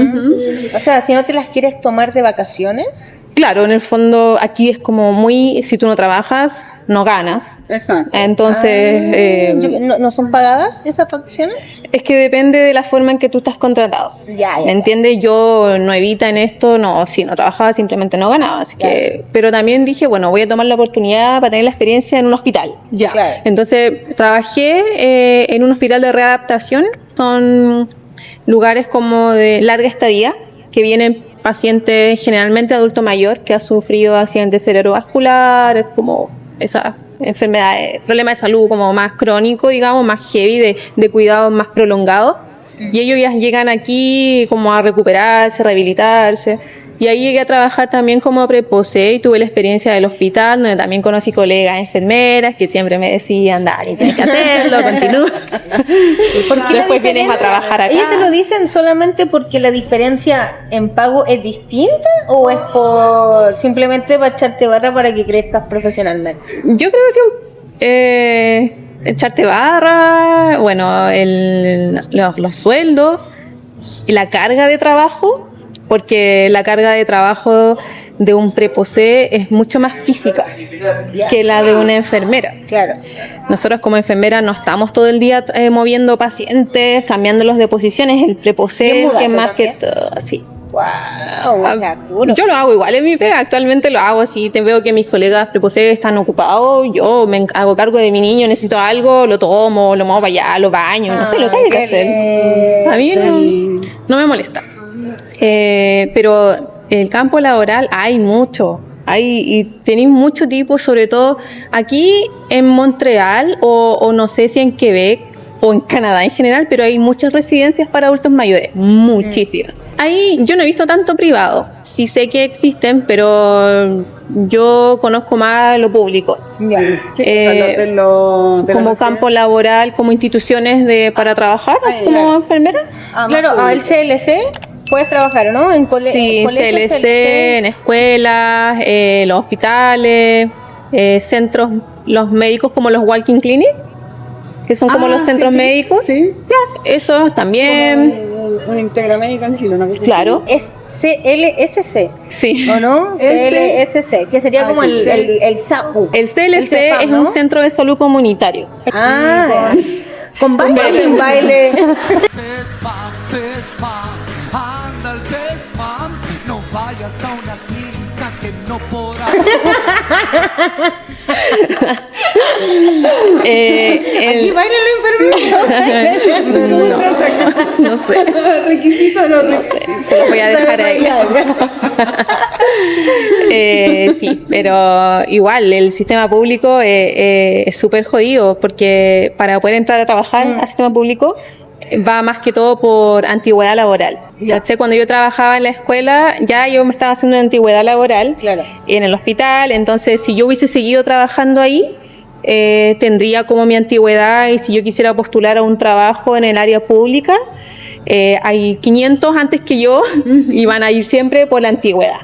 O sea, si no te las quieres tomar de vacaciones. Claro, en el fondo aquí es como muy, si tú no trabajas, no ganas. Exacto. Entonces, ¿No son pagadas esas vacaciones? es que depende de la forma en que tú estás contratado. Ya. ¿Me entiendes? Yo no evita en esto, no, si no trabajaba simplemente no ganaba. Así que, pero también dije, bueno, voy a tomar la oportunidad para tener la experiencia en un hospital. Ya. Claro. Entonces trabajé en un hospital de readaptación, son lugares como de larga estadía, que vienen pacientes generalmente adulto mayor que ha sufrido accidentes cerebrovasculares, como esas enfermedades, problemas de salud como más crónico, digamos, más heavy, de cuidados más prolongados. Y ellos ya llegan aquí como a recuperarse, rehabilitarse. Y ahí llegué a trabajar también como preposé y tuve la experiencia del hospital, donde también conocí colegas enfermeras que siempre me decían, Dani, tienes que hacerlo, continúa. Porque Después vienes a trabajar acá. ¿Ellos te lo dicen solamente porque la diferencia en pago es distinta o es por simplemente para echarte barra para que crezcas profesionalmente? Yo creo que echarte barra, bueno, los sueldos y la carga de trabajo, porque la carga de trabajo de un preposé es mucho más física que la de una enfermera. Claro. Nosotros como enfermeras no estamos todo el día moviendo pacientes, cambiándolos de posiciones. El ¿Y preposé, mudarte que más que también? todo, sí. Wow, o sea, duro. Yo lo hago igual en mi pega, actualmente lo hago así, te veo que mis colegas preposé están ocupados, yo me hago cargo de mi niño, necesito algo, lo tomo, lo muevo para allá, lo baño, no sé lo que hay que hacer. A mí no me molesta. Pero el campo laboral hay mucho, y tenéis mucho tipo, sobre todo aquí en Montreal o no sé si en Quebec, o en Canadá en general, pero hay muchas residencias para adultos mayores, muchísimas. Ahí yo no he visto tanto privado, sí sé que existen, pero yo conozco más lo público. Como campo laboral, como instituciones para trabajar, así como enfermera. Claro, al CLC puedes trabajar, ¿no? En Sí, colegios, CLC, en escuelas, los hospitales, centros, los médicos como los walking clinic, que son como los centros médicos. Sí. Esos también. Un Integra Médica en Chile, una cosa Claro. Es CLSC, Sí. ¿o no? CLSC, que sería como el SAPU. El CLC CEPAM, es ¿no? un centro de salud comunitario. Con baile. Sin baile. CESFAM, anda el CESFAM, no vayas a una clínica que no podrás. Aquí bailan los enfermeros. No sé. Requisito, No sé, se lo voy a dejar ahí. Sí, pero igual el sistema público es súper jodido porque para poder entrar a trabajar al sistema público va más que todo por antigüedad laboral. ¿Cachai? Cuando yo trabajaba en la escuela, ya yo me estaba haciendo una antigüedad laboral en el hospital, entonces si yo hubiese seguido trabajando ahí, tendría como mi antigüedad, y si yo quisiera postular a un trabajo en el área pública, hay 500 antes que yo y van a ir siempre por la antigüedad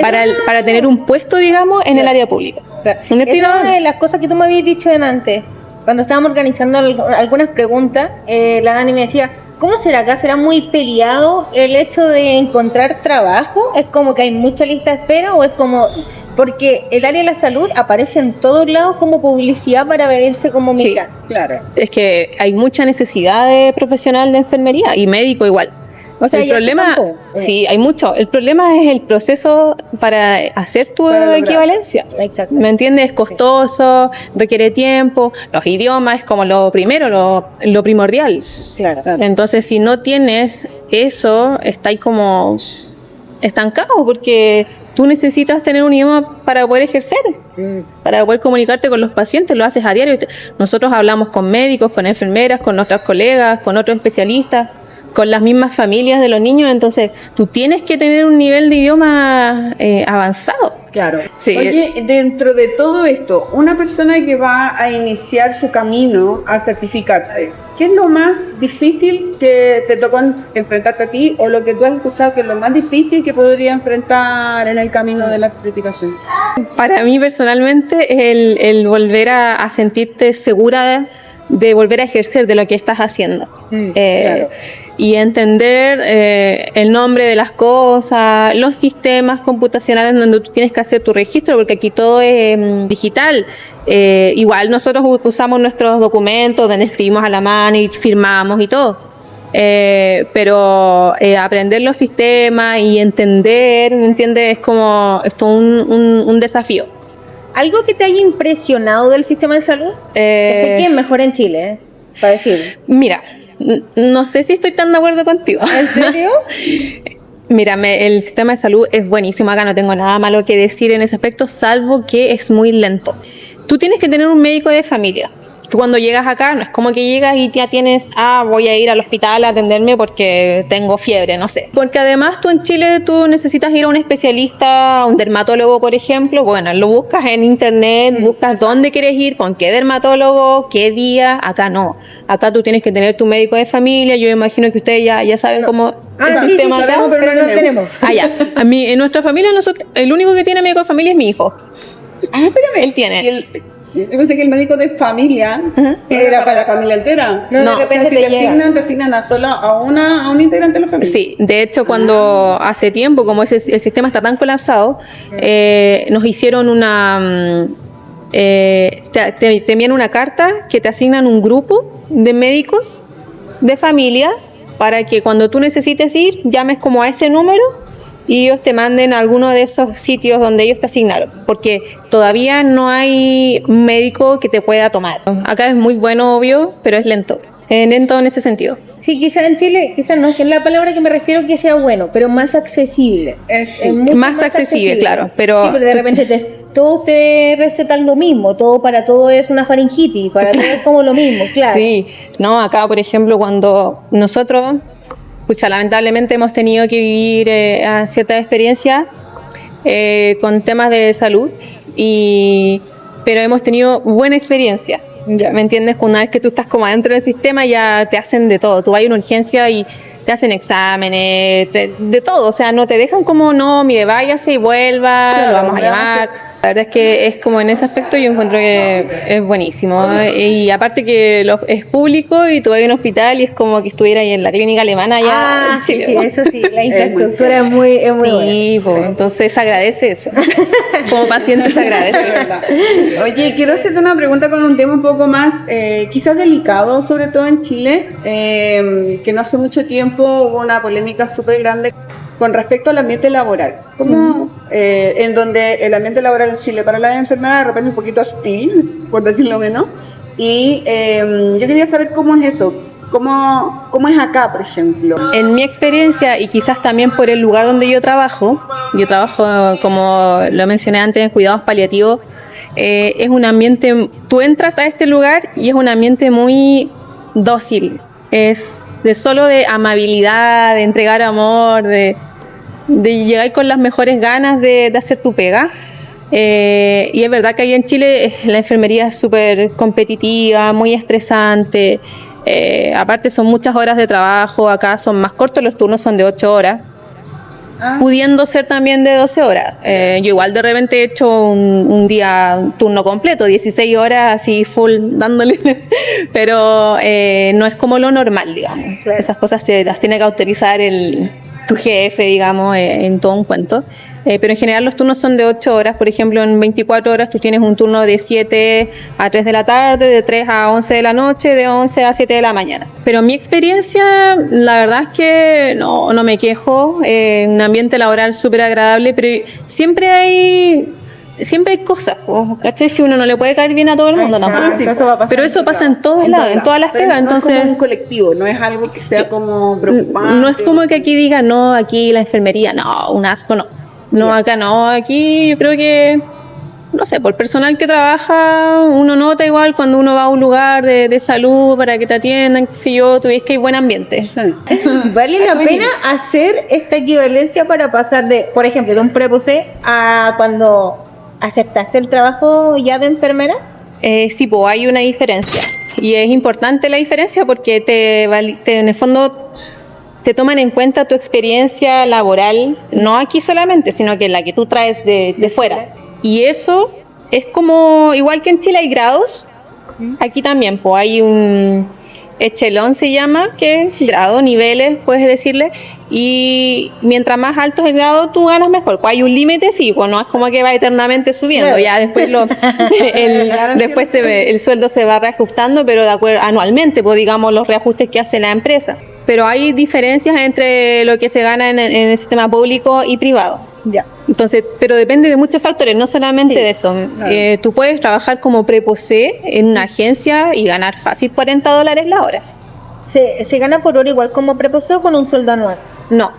para tener un puesto, digamos, en el área pública. En el Esa privado, es una de las cosas que tú me habías dicho antes. Cuando estábamos organizando algunas preguntas, la Dani me decía, ¿cómo será acá? ¿Será muy peleado el hecho de encontrar trabajo? ¿Es como que hay mucha lista de espera o es como...? Porque el área de la salud aparece en todos lados como publicidad para verse como Sí. migrante. Claro. es que hay mucha necesidad de profesional de enfermería y médico igual. O sea, el ¿y aquí problema, tampoco? sí, hay mucho. El problema es el proceso para hacer tu Para lograr. equivalencia. Exacto. ¿Me entiendes? Es costoso, requiere tiempo. Los idiomas es como lo primero, lo primordial. Claro. Entonces, si no tienes eso, estáis como estancados porque tú necesitas tener un idioma para poder ejercer, para poder comunicarte con los pacientes, lo haces a diario. Nosotros hablamos con médicos, con enfermeras, con nuestras colegas, con otros especialistas, con las mismas familias de los niños, entonces tú tienes que tener un nivel de idioma avanzado. Claro. Sí. Oye, dentro de todo esto, una persona que va a iniciar su camino a certificarse, ¿qué es lo más difícil que te tocó enfrentarte a ti o lo que tú has escuchado que es lo más difícil que podría enfrentar en el camino de la certificación? Para mí personalmente el volver a sentirte segura de volver a ejercer de lo que estás haciendo. Claro. Y entender el nombre de las cosas, los sistemas computacionales donde tú tienes que hacer tu registro, porque aquí todo es digital. Igual nosotros usamos nuestros documentos donde escribimos a la mano y firmamos y todo. Pero aprender los sistemas y entender, ¿me entiendes? Es como esto un desafío. ¿Algo que te haya impresionado del sistema de salud? Que sé que es mejor en Chile, para decir. Mira, no sé si estoy tan de acuerdo contigo. ¿En serio? Mira, el sistema de salud es buenísimo acá, no tengo nada malo que decir en ese aspecto, salvo que es muy lento. Tú tienes que tener un médico de familia. Tú cuando llegas acá, no es como que llegas y ya tienes, voy a ir al hospital a atenderme porque tengo fiebre, no sé. Porque además tú en Chile tú necesitas ir a un especialista, a un dermatólogo, por ejemplo. Bueno, lo buscas en internet, buscas dónde quieres ir, con qué dermatólogo, qué día. Acá no. Acá tú tienes que tener tu médico de familia. Yo imagino que ustedes ya saben cómo el Sí, sistema acá. sabemos, pero no tenemos. Ya. En nuestra familia, el único que tiene médico de familia es mi hijo. Espérame. Él tiene. Yo pensé que el médico de familia era para la familia entera. No, de O sea, repente si te te llega. asignan a un integrante de la familia. Sí, de hecho cuando hace tiempo, como el sistema está tan colapsado, nos hicieron te envían una carta que te asignan un grupo de médicos de familia para que cuando tú necesites ir, llames como a ese número y ellos te manden a alguno de esos sitios donde ellos te asignaron, porque todavía no hay un médico que te pueda tomar. Acá es muy bueno, obvio, pero es lento. en todo en ese sentido. Sí, quizás en Chile, quizás no es la palabra que me refiero que sea bueno, pero más accesible. Sí. mucho Más accesible, claro, pero- Sí, pero de repente todos te recetan lo mismo, todo para todo es una faringitis, para todo es como lo mismo, claro. Sí, no, acá por ejemplo cuando nosotros, pucha, lamentablemente hemos tenido que vivir ciertas experiencias con temas de salud, pero hemos tenido buena experiencia. ¿Me entiendes? Una vez que tú estás como adentro del sistema ya te hacen de todo. Tú vas a una urgencia y te hacen exámenes, de todo. O sea, no te dejan como, no, mire, váyase y vuelva, Claro, lo vamos a llamar. La verdad es que es como en ese aspecto yo encuentro que es buenísimo. Y aparte que es público y tú vas a un hospital y es como que estuviera ahí en la clínica alemana allá Ah, en sí, Chile. sí, eso sí, la muy infraestructura es muy buena. Sí, pues, entonces se agradece eso. Como paciente se agradece. Es verdad. Oye, quiero hacerte una pregunta con un tema un poco más, quizás delicado, sobre todo en Chile, que no hace mucho tiempo hubo una polémica súper grande con respecto al ambiente laboral. Como en donde el ambiente laboral en Chile para las enfermeras de repente es un poquito hostil, por decirlo menos. Y yo quería saber cómo es eso, cómo es acá, por ejemplo. En mi experiencia y quizás también por el lugar donde yo trabajo como lo mencioné antes en cuidados paliativos, es un ambiente, tú entras a este lugar y es un ambiente muy dócil, es solo de amabilidad, de entregar amor, de llegar con las mejores ganas de hacer tu pega. Y es verdad que ahí en Chile la enfermería es súper competitiva, muy estresante. Aparte son muchas horas de trabajo, acá son más cortos, los turnos son de 8 horas, pudiendo ser también de 12 horas. Yo igual de repente he hecho un turno completo, 16 horas así full dándole, pero no es como lo normal, digamos. Esas cosas se las tiene que autorizar tu jefe, digamos, en todo un cuento. Pero en general los turnos son de 8 horas, por ejemplo, en 24 horas tú tienes un turno de 7 a 3 de la tarde, de 3 a 11 de la noche, de 11 a 7 de la mañana. Pero mi experiencia, la verdad es que no me quejo, un ambiente laboral súper agradable, pero siempre hay cosas, ¿cachai? Si uno no le puede caer bien a todo el mundo, Exacto, tampoco. eso va a pasar Pero eso pasa en todos lados, en todas las Pero pegas, no entonces... es como un colectivo, no es algo que sea como preocupante. No es como que aquí diga, no, aquí la enfermería, no, un asco, no. No, acá no, aquí yo creo que, no sé, por personal que trabaja, uno nota igual cuando uno va a un lugar de salud para que te atiendan, qué sé yo, tú ves que hay buen ambiente. Sí. ¿Vale la pena hacer esta equivalencia para pasar de, por ejemplo, de un preposé a cuando aceptaste el trabajo ya de enfermera? Sí, pues hay una diferencia. Y es importante la diferencia porque en el fondo te toman en cuenta tu experiencia laboral, no aquí solamente, sino que la que tú traes de fuera. Y eso es como, igual que en Chile hay grados, aquí también, pues hay un echelón se llama, que es grado, niveles, puedes decirle, y mientras más alto es el grado, tú ganas mejor. Pues hay un límite, sí, pues no es como que va eternamente subiendo, Claro. ya después el sueldo se va reajustando, pero de acuerdo anualmente, pues digamos los reajustes que hace la empresa. Pero hay diferencias entre lo que se gana en el sistema público y privado. Ya. Entonces, pero depende de muchos factores, no solamente Sí, de eso. Tú puedes trabajar como preposé en una agencia y ganar fácil $40 la hora. ¿Se gana por hora igual como preposé o con un sueldo anual? No,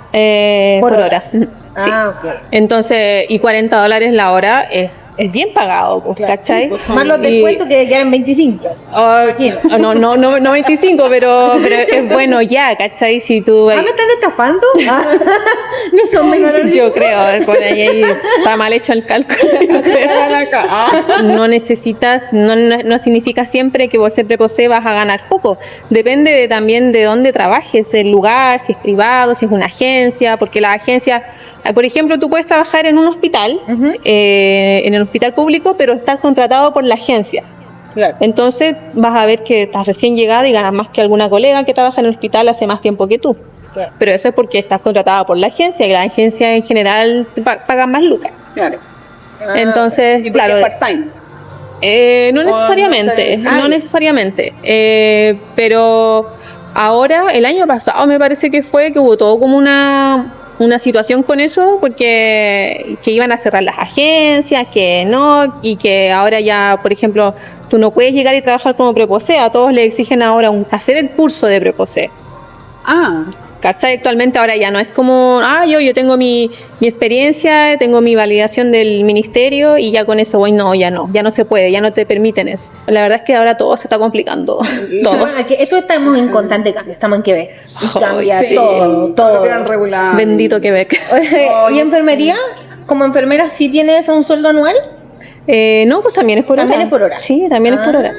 por hora. Sí. Ah, ok. Entonces, y $40 la hora es bien pagado, pues, ¿cachai? Más los descuentos que quedan 25. No 25, pero es bueno ya, ¿cachai? Si tú... ¿Me están estafando? No son 25. Yo creo, por ahí está mal hecho el cálculo. No necesitas, no significa siempre que por ser preposé vas a ganar poco. Depende también de dónde trabajes, el lugar, si es privado, si es una agencia, porque las agencias, por ejemplo, tú puedes trabajar en un hospital, en el hospital público, pero estás contratado por la agencia. Claro. Entonces vas a ver que estás recién llegada y ganas más que alguna colega que trabaja en el hospital hace más tiempo que tú. Claro. Pero eso es porque estás contratada por la agencia y la agencia en general te pagan más lucas. Claro. Entonces, ¿Y claro, part-time? no necesariamente, no necesariamente. Pero ahora, el año pasado me parece que fue que hubo todo como una situación con eso porque que iban a cerrar las agencias, que no, y que ahora ya, por ejemplo, tú no puedes llegar y trabajar como preposé, a todos les exigen ahora hacer el curso de preposé. ¿Cachai? Actualmente ahora ya no es como, yo tengo mi experiencia, tengo mi validación del ministerio y ya con eso voy, no se puede, ya no te permiten eso. La verdad es que ahora todo se está complicando, todo. Bueno, esto estamos en constante cambio, estamos en Quebec. Y cambia sí. todo. Bendito Quebec. ¿Y enfermería? ¿Como enfermera sí tienes un sueldo anual? No, pues también es por hora. ¿También es por hora? Sí, también es por hora.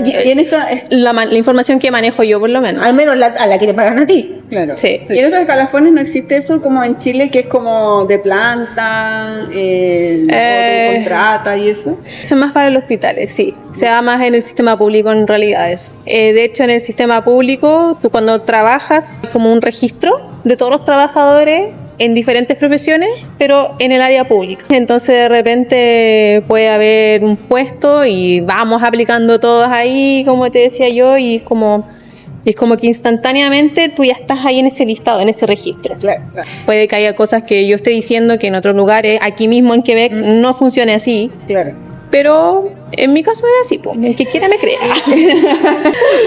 Y en esta, La información que manejo yo, por lo menos. Al menos a la que te pagan a ti. claro. Sí. Y en otros escalafones no existe eso como en Chile, que es como de planta, o de contrata y eso. Eso es más para los hospitales, sí. Se da más en el sistema público en realidad eso. De hecho, en el sistema público, tú cuando trabajas, es como un registro de todos los trabajadores en diferentes profesiones, pero en el área pública. Entonces de repente puede haber un puesto y vamos aplicando todos ahí, como te decía yo, y es como que instantáneamente tú ya estás ahí en ese listado, en ese registro. Claro. Puede que haya cosas que yo esté diciendo que en otros lugares, aquí mismo en Quebec, no funcione así. Claro. Pero en mi caso es así, pues, el que quiera me crea.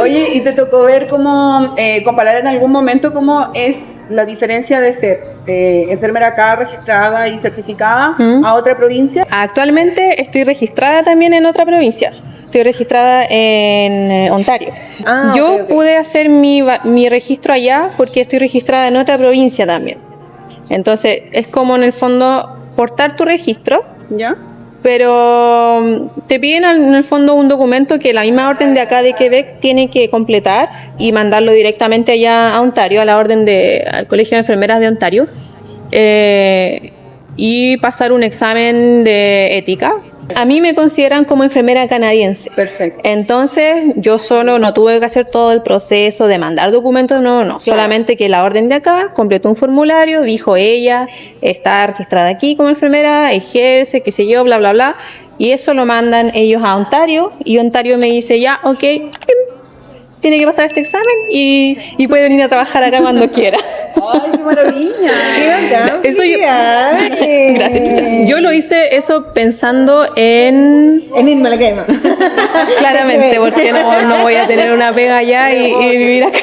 Oye, ¿y te tocó ver cómo, comparar en algún momento cómo es la diferencia de ser enfermera acá registrada y certificada a otra provincia? Actualmente estoy registrada también en otra provincia. Estoy registrada en Ontario. Yo ok. pude hacer mi registro allá porque estoy registrada en otra provincia también. Entonces, es como en el fondo portar tu registro, ¿Ya? pero te piden en el fondo un documento que la misma orden de acá de Quebec tiene que completar y mandarlo directamente allá a Ontario, a la orden al Colegio de Enfermeras de Ontario, y pasar un examen de ética. A mí me consideran como enfermera canadiense. Perfecto. Entonces, yo solo no tuve que hacer todo el proceso de mandar documentos, no. Solamente que la orden de acá completó un formulario, dijo ella, está registrada aquí como enfermera, ejerce, qué sé yo, bla, bla, bla. Y eso lo mandan ellos a Ontario, y Ontario me dice, ya, ok, tiene que pasar este examen y puede venir a trabajar acá cuando quiera. ¡Ay, qué maravilla! ¡Qué bacán! Eso yo- felicidades. Gracias, chucha. Yo lo hice eso pensando en... En irme a la quema. Claramente, porque no voy a tener una pega allá y vivir acá.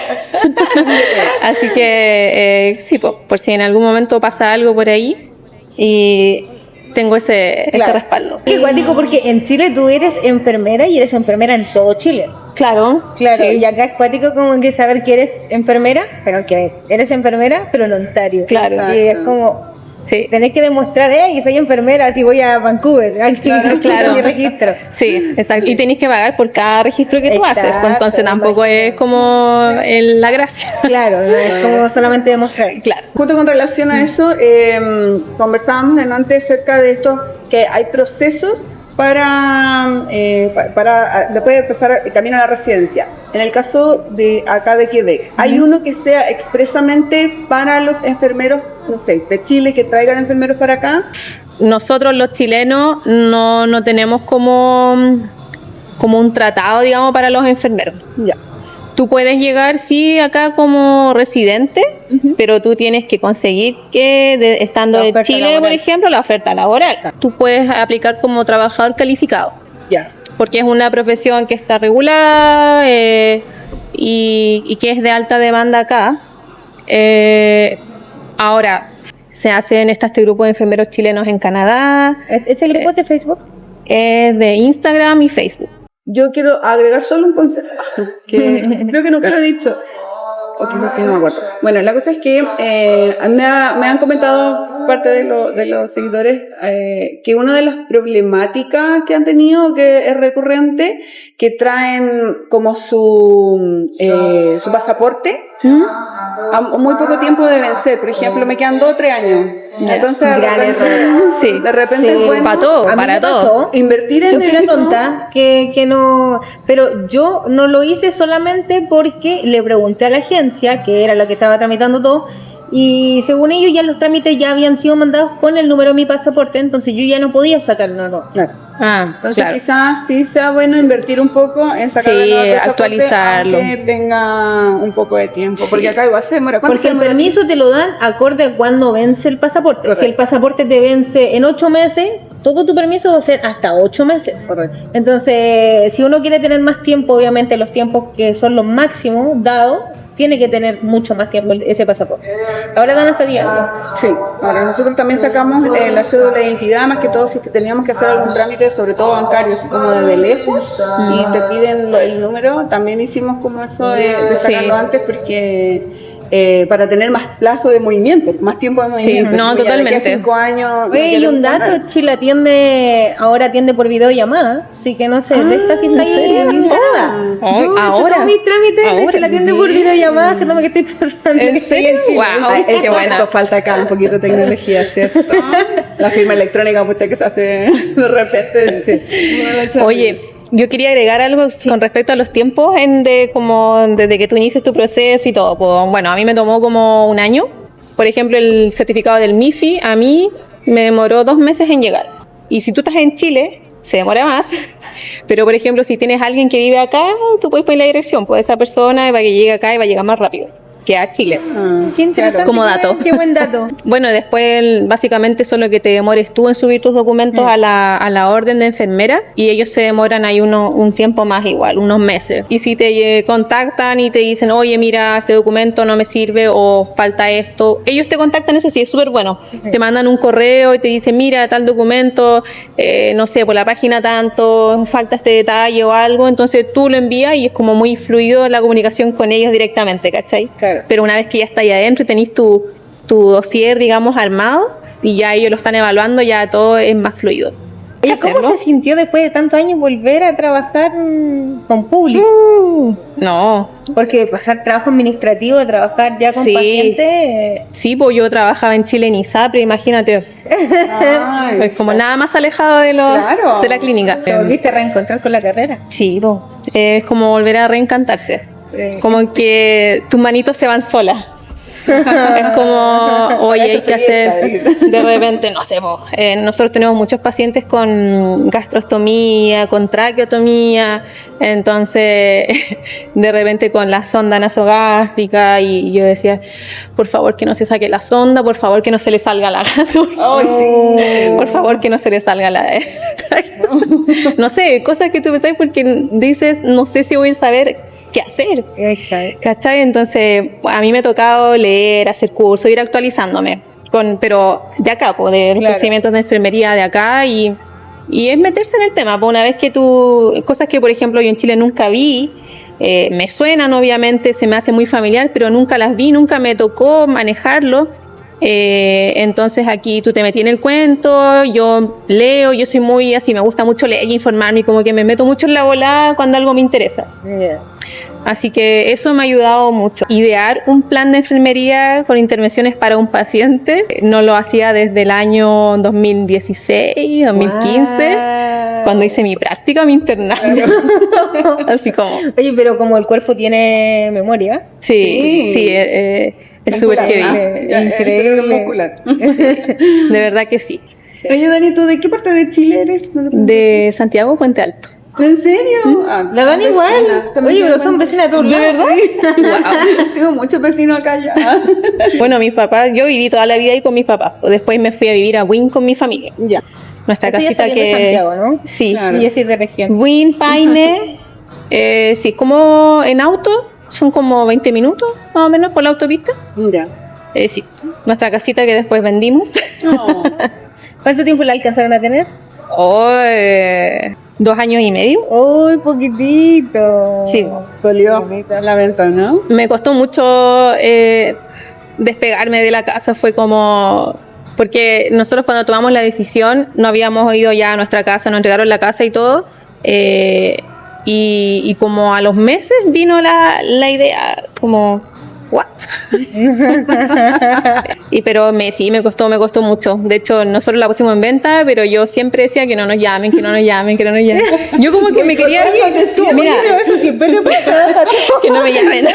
Así que sí, por si en algún momento pasa algo por ahí y tengo ese respaldo. Qué cuático, porque en Chile tú eres enfermera y eres enfermera en todo Chile. Claro, Claro, sí. y acá es cuático como que saber que eres enfermera, pero que eres enfermera, pero en Ontario. Claro. Y es como, Sí, tenés que demostrar, que soy enfermera si voy a Vancouver. claro. Mi registro. sí, exacto. Y tenéis que pagar por cada registro que tú haces, pues, Exacto, entonces tampoco es como la gracia. Claro, no es como solamente demostrar. Claro. Justo con relación a eso, conversábamos antes acerca de esto, que hay procesos para después de empezar el camino a la residencia. En el caso de acá de Quebec, ¿hay uno que sea expresamente para los enfermeros, no sé, de Chile, que traigan enfermeros para acá? Nosotros los chilenos no tenemos como un tratado, digamos, para los enfermeros. Ya. Tú puedes llegar, sí, acá como residente, pero tú tienes que conseguir que, estando La en oferta Chile, laboral. por ejemplo, la oferta laboral. Tú puedes aplicar como trabajador calificado, Ya. porque es una profesión que está regulada y que es de alta demanda acá. Ahora, se hace en este grupo de enfermeros chilenos en Canadá, ¿Ese grupo es de Facebook? de Instagram y Facebook. Yo quiero agregar solo un consejo, que creo que nunca lo he dicho, o quizás sí, no me acuerdo. Bueno, la cosa es que me han comentado parte de los seguidores que una de las problemáticas que han tenido, que es recurrente, que traen como su pasaporte a muy poco tiempo de vencer. Por ejemplo, me quedan 2 o 3 años. Entonces, Gran Sí. de repente Sí. es bueno Para todo, A mí para me todo. pasó. invertir en Yo fui la eso. tonta que no, pero yo no lo hice solamente porque le pregunté a la agencia, que era la que estaba tramitando todo, y según ellos ya los trámites ya habían sido mandados con el número de mi pasaporte, entonces yo ya no podía sacar uno nuevo. Claro. Entonces claro. quizás sí sea bueno invertir un poco en sacar Sí, de nuevo el pasaporte, actualizarlo. aunque tenga un poco de tiempo, Sí. porque acá igual se demora. ¿Cuánto Porque se el demora? permiso te lo dan acorde a cuando vence el pasaporte. Correcto. Si el pasaporte te vence en 8 meses, todo tu permiso va a ser hasta 8 meses. Correcto. Entonces, si uno quiere tener más tiempo, obviamente los tiempos que son los máximos dados, tiene que tener mucho más tiempo ese pasaporte. Ahora dan hasta 10 años. Sí, ahora nosotros también sacamos la cédula de identidad, más que todo si teníamos que hacer algún trámite, sobre todo bancario, así como desde lejos, y te piden el número, también hicimos como eso de sacarlo Sí. antes porque para tener más plazo de movimiento, más tiempo de movimiento. no, Porque ya de aquí a totalmente. 5 años... Oye, y un dato, Chile ahora atiende por videollamada, así que no sé, deja si está ahí en Canadá. Oh, Yo he hecho ahora. todos mis trámites, de Ahora. Chile atiende por videollamada, haciéndome que estoy pensando ¿En que estoy serio? en Chile. Guau. Sí. Qué buena. Eso falta acá, un poquito de tecnología, ¿cierto? La firma electrónica, mucha que se hace de repente. Sí. Oye, yo quería agregar algo con respecto a los tiempos desde que tú inicias tu proceso y todo. Pues, bueno, a mí me tomó como un año. Por ejemplo, el certificado del MIFI a mí me demoró 2 meses en llegar. Y si tú estás en Chile, se demora más. Pero, por ejemplo, si tienes alguien que vive acá, tú puedes poner la dirección de esa persona para que llegue acá y va a llegar más rápido que a Chile. Qué interesante. Como dato. Qué buen dato. Bueno, después básicamente solo que te demores tú en subir tus documentos a la orden de enfermera y ellos se demoran ahí un tiempo más igual, unos meses. Y si te contactan y te dicen, oye, mira, este documento no me sirve o falta esto, ellos te contactan, eso sí, es súper bueno. Te mandan un correo y te dicen, mira, tal documento, no sé, por la página tanto, falta este detalle o algo, entonces tú lo envías y es como muy fluido la comunicación con ellos directamente, ¿cachai? Claro. Pero una vez que ya está ahí adentro y tenés tu dossier, digamos, armado y ya ellos lo están evaluando, ya todo es más fluido. Oye, Hacerlo. ¿cómo se sintió después de tantos años volver a trabajar con público? No, Porque pasar trabajo administrativo, de trabajar ya con Sí. pacientes... sí, pues yo trabajaba en Chile en ISAPRE, imagínate. Ay, Es como nada más alejado Claro. de la clínica. Te volviste a reencontrar con la carrera. Sí, pues, es como volver a reencantarse. Como que tus manitos se van solas. Es como, oye, hay que hacer de repente, no sé, nosotros tenemos muchos pacientes con gastrostomía, con traqueotomía, entonces de repente con la sonda nasogástrica y yo decía, por favor que no se saque la sonda, por favor que no se le salga la gastro, Ay, sí. por favor que no se le salga la no sé, cosas que tú pensás porque dices, no sé si voy a saber qué hacer. Exacto. ¿Cachai? Entonces, a mí me ha tocado leer, hacer cursos, ir actualizándome, pero de acá, de los Claro. procedimientos de enfermería de acá y es meterse en el tema. Una vez que cosas que por ejemplo yo en Chile nunca vi, me suenan obviamente, se me hace muy familiar, pero nunca las vi, nunca me tocó manejarlo. Entonces aquí tú te metí en el cuento, yo leo, yo soy muy así, me gusta mucho leer y informarme, como que me meto mucho en la volada cuando algo me interesa. Así que eso me ha ayudado mucho. Idear un plan de enfermería con intervenciones para un paciente, no lo hacía desde el año 2016, 2015, Wow. cuando hice mi práctica, mi internado. Así como, Oye, pero como el cuerpo tiene memoria, sí, es súper Muscular, heavy. ¿no? Increíble. Muscular. De verdad que sí. Oye, Dani, ¿tú de qué parte de Chile eres? De Santiago, Puente Alto. ¿En serio? Ah, la van vecina. igual. También Oye, pero soy son vecinas de todos ¿De lados. verdad? Tengo muchos vecinos acá ya. Bueno, mis papás, yo viví toda la vida ahí con mis papás. Después me fui a vivir a Wynn con mi familia. Ya. Nuestra Eso ya casita saliendo que... de Santiago, ¿no? Sí. Claro. Y yo soy de región. Wynn, Paine, sí, como en auto, son como 20 minutos más o menos por la autopista. Ya. Sí, nuestra casita que después vendimos. No. ¿Cuánto tiempo la alcanzaron a tener? 2 años y medio. Uy, poquitito. Sí. Salió la venta, ¿no? Me costó mucho despegarme de la casa, fue como... Porque nosotros cuando tomamos la decisión no habíamos ido ya a nuestra casa, nos entregaron la casa y todo. Y como a los meses vino la idea, como ¿what? Pero sí, me costó mucho. De hecho, nosotros la pusimos en venta, pero yo siempre decía que no nos llamen. Yo como que me quería... Mira, pero eso siempre te pasa. que no me llamen.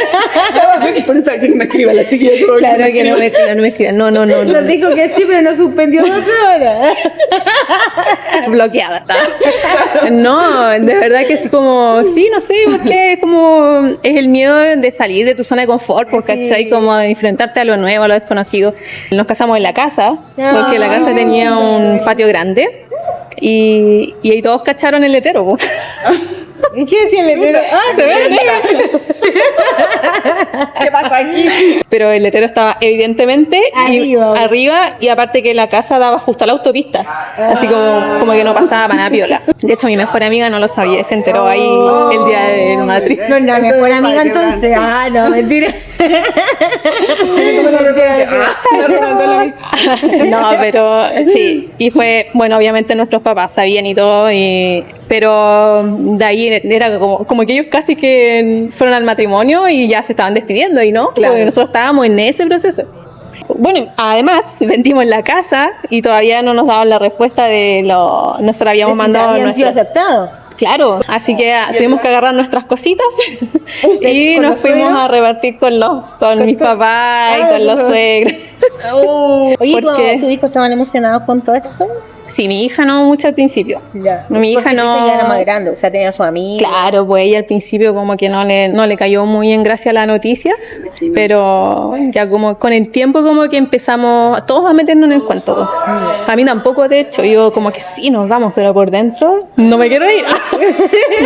Por eso que me escriba la chiquilla. Claro, que no me escriban. No. Nos dijo que sí, pero nos suspendió 12 horas. Bloqueada está. No, de verdad que sí, como, sí, no sé, porque como es el miedo de salir de tu zona de confort, ¿cachai? Como de enfrentarte a lo nuevo, a lo desconocido. Nos casamos en la casa, porque la casa tenía un patio grande y ahí todos cacharon el letrero, po. ¿Y qué decía el letrero? Se ve. ¿Qué pasa aquí? Pero el letrero estaba evidentemente arriba y aparte que la casa daba justo a la autopista. Así como que no pasaba para nada piola. De hecho, mi mejor amiga no lo sabía, se enteró ahí el día del matrimonio. No, la mejor amiga entonces. No, mentira. No, pero sí. Y fue, bueno, obviamente nuestros papás sabían y todo, pero de ahí era como que ellos casi que fueron al matrimonio y ya se estaban despidiendo y no, claro. Porque nosotros estábamos en ese proceso. Bueno, además vendimos la casa y todavía no nos daban la respuesta de nosotros habíamos mandado habían sido aceptados. Claro, así que tuvimos que agarrar nuestras cositas y nos fuimos a repartir con mis papás y con los suegros. Oye, Porque- ¿tus hijos estaban emocionados con todo esto? Sí, mi hija no mucho al principio. Ya. Mi hija Porque tu no- ya era más grande, o sea, tenía su amiga. Claro, pues ella al principio como que no le cayó muy en gracia la noticia, pero ya como con el tiempo como que empezamos todos a meternos en el cuento, pues. A mí tampoco, de hecho, yo como que sí, nos vamos, pero por dentro no me quiero ir.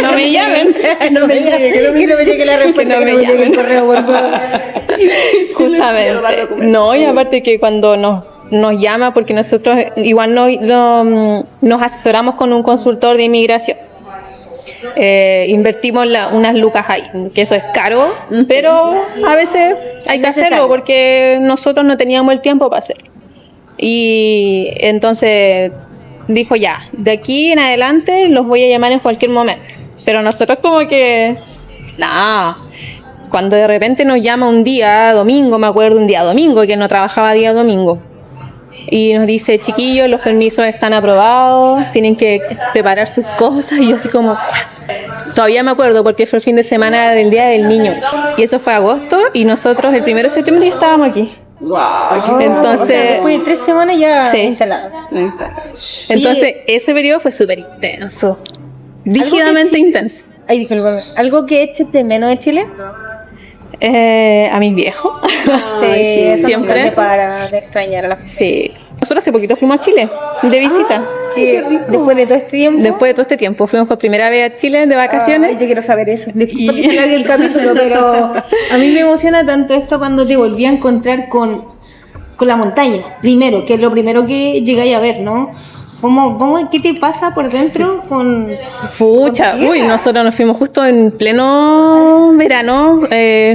No me llamen. No me llegue, que no me llegue la respuesta, Que no me llegue el llamen. correo, por favor. Justamente. No, y aparte que cuando nos llama, porque nosotros igual nos asesoramos con un consultor de inmigración. Invertimos unas lucas ahí, que eso es caro, pero a veces hay que hacerlo porque nosotros no teníamos el tiempo para hacerlo. Y entonces dijo ya, de aquí en adelante los voy a llamar en cualquier momento. Pero nosotros como que, no, cuando de repente nos llama un día domingo, me acuerdo un día domingo, que no trabajaba día domingo, y nos dice, chiquillos, los permisos están aprobados, tienen que preparar sus cosas, y yo así como, "What?". Todavía me acuerdo porque fue el fin de semana del Día del Niño, y eso fue agosto, y nosotros el 1 de septiembre ya estábamos aquí. Entonces, O sea, después de 3 semanas ya Sí. instalado. entonces ese periodo fue súper intenso, rígidamente intenso. Ay, disculpame. ¿Algo que eches de menos de Chile? A mis viejos. Eso siempre. nunca se para de extrañar a la Sí. Nosotros hace poquito fuimos a Chile de visita. Después de todo este tiempo. Después de todo este tiempo fuimos por primera vez a Chile de vacaciones. Ay, yo quiero saber eso. Disculpa que se largue el capítulo, pero a mí me emociona tanto esto cuando te volví a encontrar con la montaña. Primero, que es lo primero que llegáis a ver, ¿no? ¿Qué te pasa por dentro con... Pucha, uy, nosotros nos fuimos justo en pleno verano,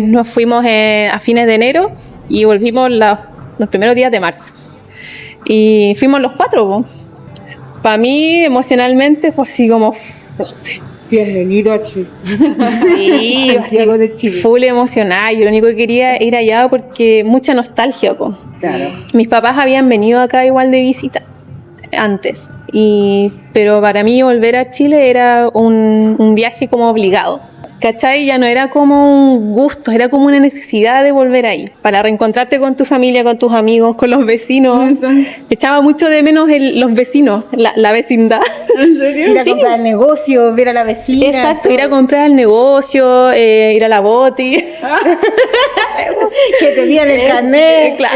nos fuimos a fines de enero y volvimos los primeros días de marzo. Y fuimos los 4. Para mí, emocionalmente, fue así como, no sé. Bienvenido a Chile. Sí, Santiago de Chile. full emocionada. Yo lo único que quería era ir allá porque mucha nostalgia, po. Claro. Mis papás habían venido acá igual de visita antes, pero para mí volver a Chile era un viaje como obligado. ¿Cachai? Ya no era como un gusto, era como una necesidad de volver ahí, para reencontrarte con tu familia, con tus amigos, con los vecinos. Echaba mucho de menos los vecinos, la vecindad. ¿En serio? Ir a Sí. comprar el negocio, ver a la vecina. Exacto, todo. ir a comprar al negocio, ir a la boti. Que te pidan el carnet. Claro.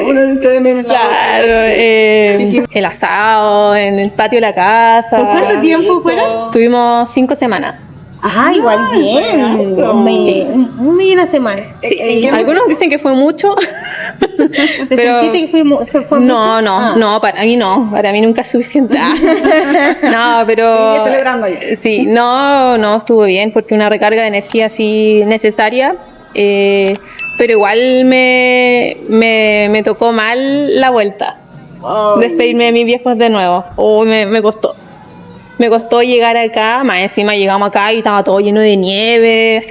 Uno se ve menos la Claro, el asado en el patio de la casa. ¿Por cuánto tiempo fueron? Tuvimos 5 semanas. Ah, igual bien. Un mes y una semana. Sí, algunos dicen que fue mucho. ¿Te sentiste que fue mucho? No, Ah. no, para mí no. Para mí nunca es suficiente. No, pero. Sigue celebrando ahí. Sí, no, estuvo bien porque una recarga de energía así necesaria. Pero igual me tocó mal la vuelta. Despedirme de mis viejos de nuevo. Me costó. Me costó llegar acá, más encima llegamos acá y estaba todo lleno de nieve.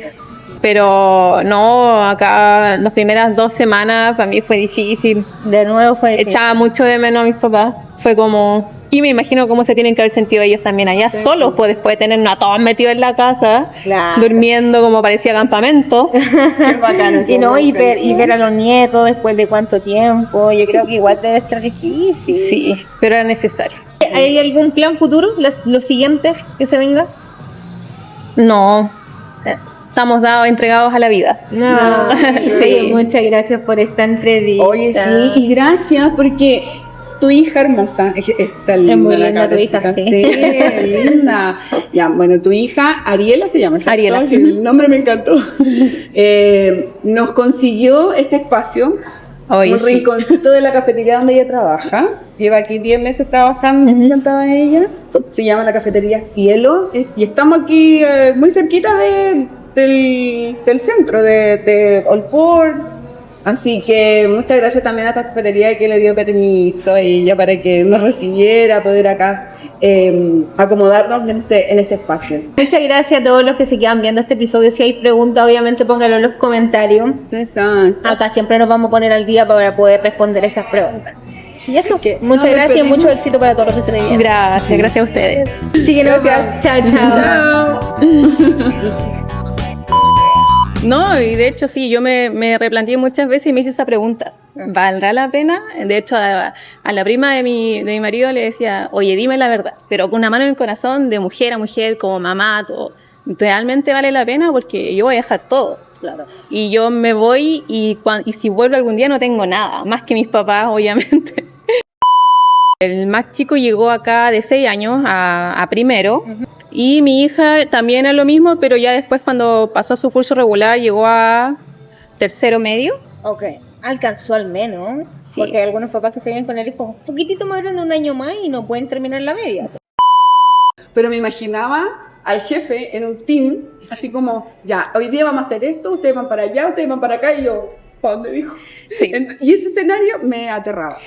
Pero no, acá las primeras 2 semanas para mí fue difícil. De nuevo fue difícil. Echaba mucho de menos a mis papás. Fue como... Y me imagino cómo se tienen que haber sentido ellos también allá solos, pues después de tenernos a todos metidos en la casa, Claro. durmiendo como parecía campamento. Qué bacano. Y no, y ver a los nietos después de cuánto tiempo, yo creo que igual debe ser difícil. Sí, pero era necesario. ¿Hay algún plan futuro? ¿Los siguientes que se venga? No, estamos entregados a la vida. No. Sí, muchas gracias por esta entrevista. Oye, sí, y gracias porque tu hija hermosa, está linda. Es muy la linda tu cabra hija, chica, sí. sí, linda. Ya, bueno, tu hija, Ariela se llama, ¿cierto? Ariela. Que el nombre me encantó. Nos consiguió este espacio, Hoy un sí. rinconcito de la cafetería donde ella trabaja. Lleva aquí 10 meses trabajando, sentada ella. Se llama la cafetería Cielo, y estamos aquí muy cerquita del centro de Olport. Así que muchas gracias también a esta cafetería que le dio permiso a ella para que nos recibiera, poder acá acomodarnos en este espacio. Muchas gracias a todos los que se quedan viendo este episodio. Si hay preguntas, obviamente pónganlo en los comentarios. Exacto. Acá siempre nos vamos a poner al día para poder responder esas preguntas. Y eso, Así que muchas nos gracias y despedimos. mucho éxito para todos los que se le vienen. Gracias a ustedes. Así que nos vemos. Chao, chao. No, y de hecho sí, yo me replanteé muchas veces y me hice esa pregunta. ¿Valdrá la pena? De hecho, a la prima de mi marido le decía, oye, dime la verdad, pero con una mano en el corazón, de mujer a mujer, como mamá, todo. ¿Realmente vale la pena? Porque yo voy a dejar todo. Claro. Y yo me voy y si vuelvo algún día no tengo nada, más que mis papás, obviamente. El más chico llegó acá de 6 años a primero. Y mi hija también es lo mismo, pero ya después cuando pasó a su curso regular llegó a tercero medio. Ok. Alcanzó al menos. Sí. Porque hay algunos papás que se vienen con el hijo un poquitito más grande, un año más, y no pueden terminar la media. Pero me imaginaba al jefe en un team, así como, ya, hoy día vamos a hacer esto, ustedes van para allá, ustedes van para acá, y yo, ¿para dónde dijo? Sí. Y ese escenario me aterraba.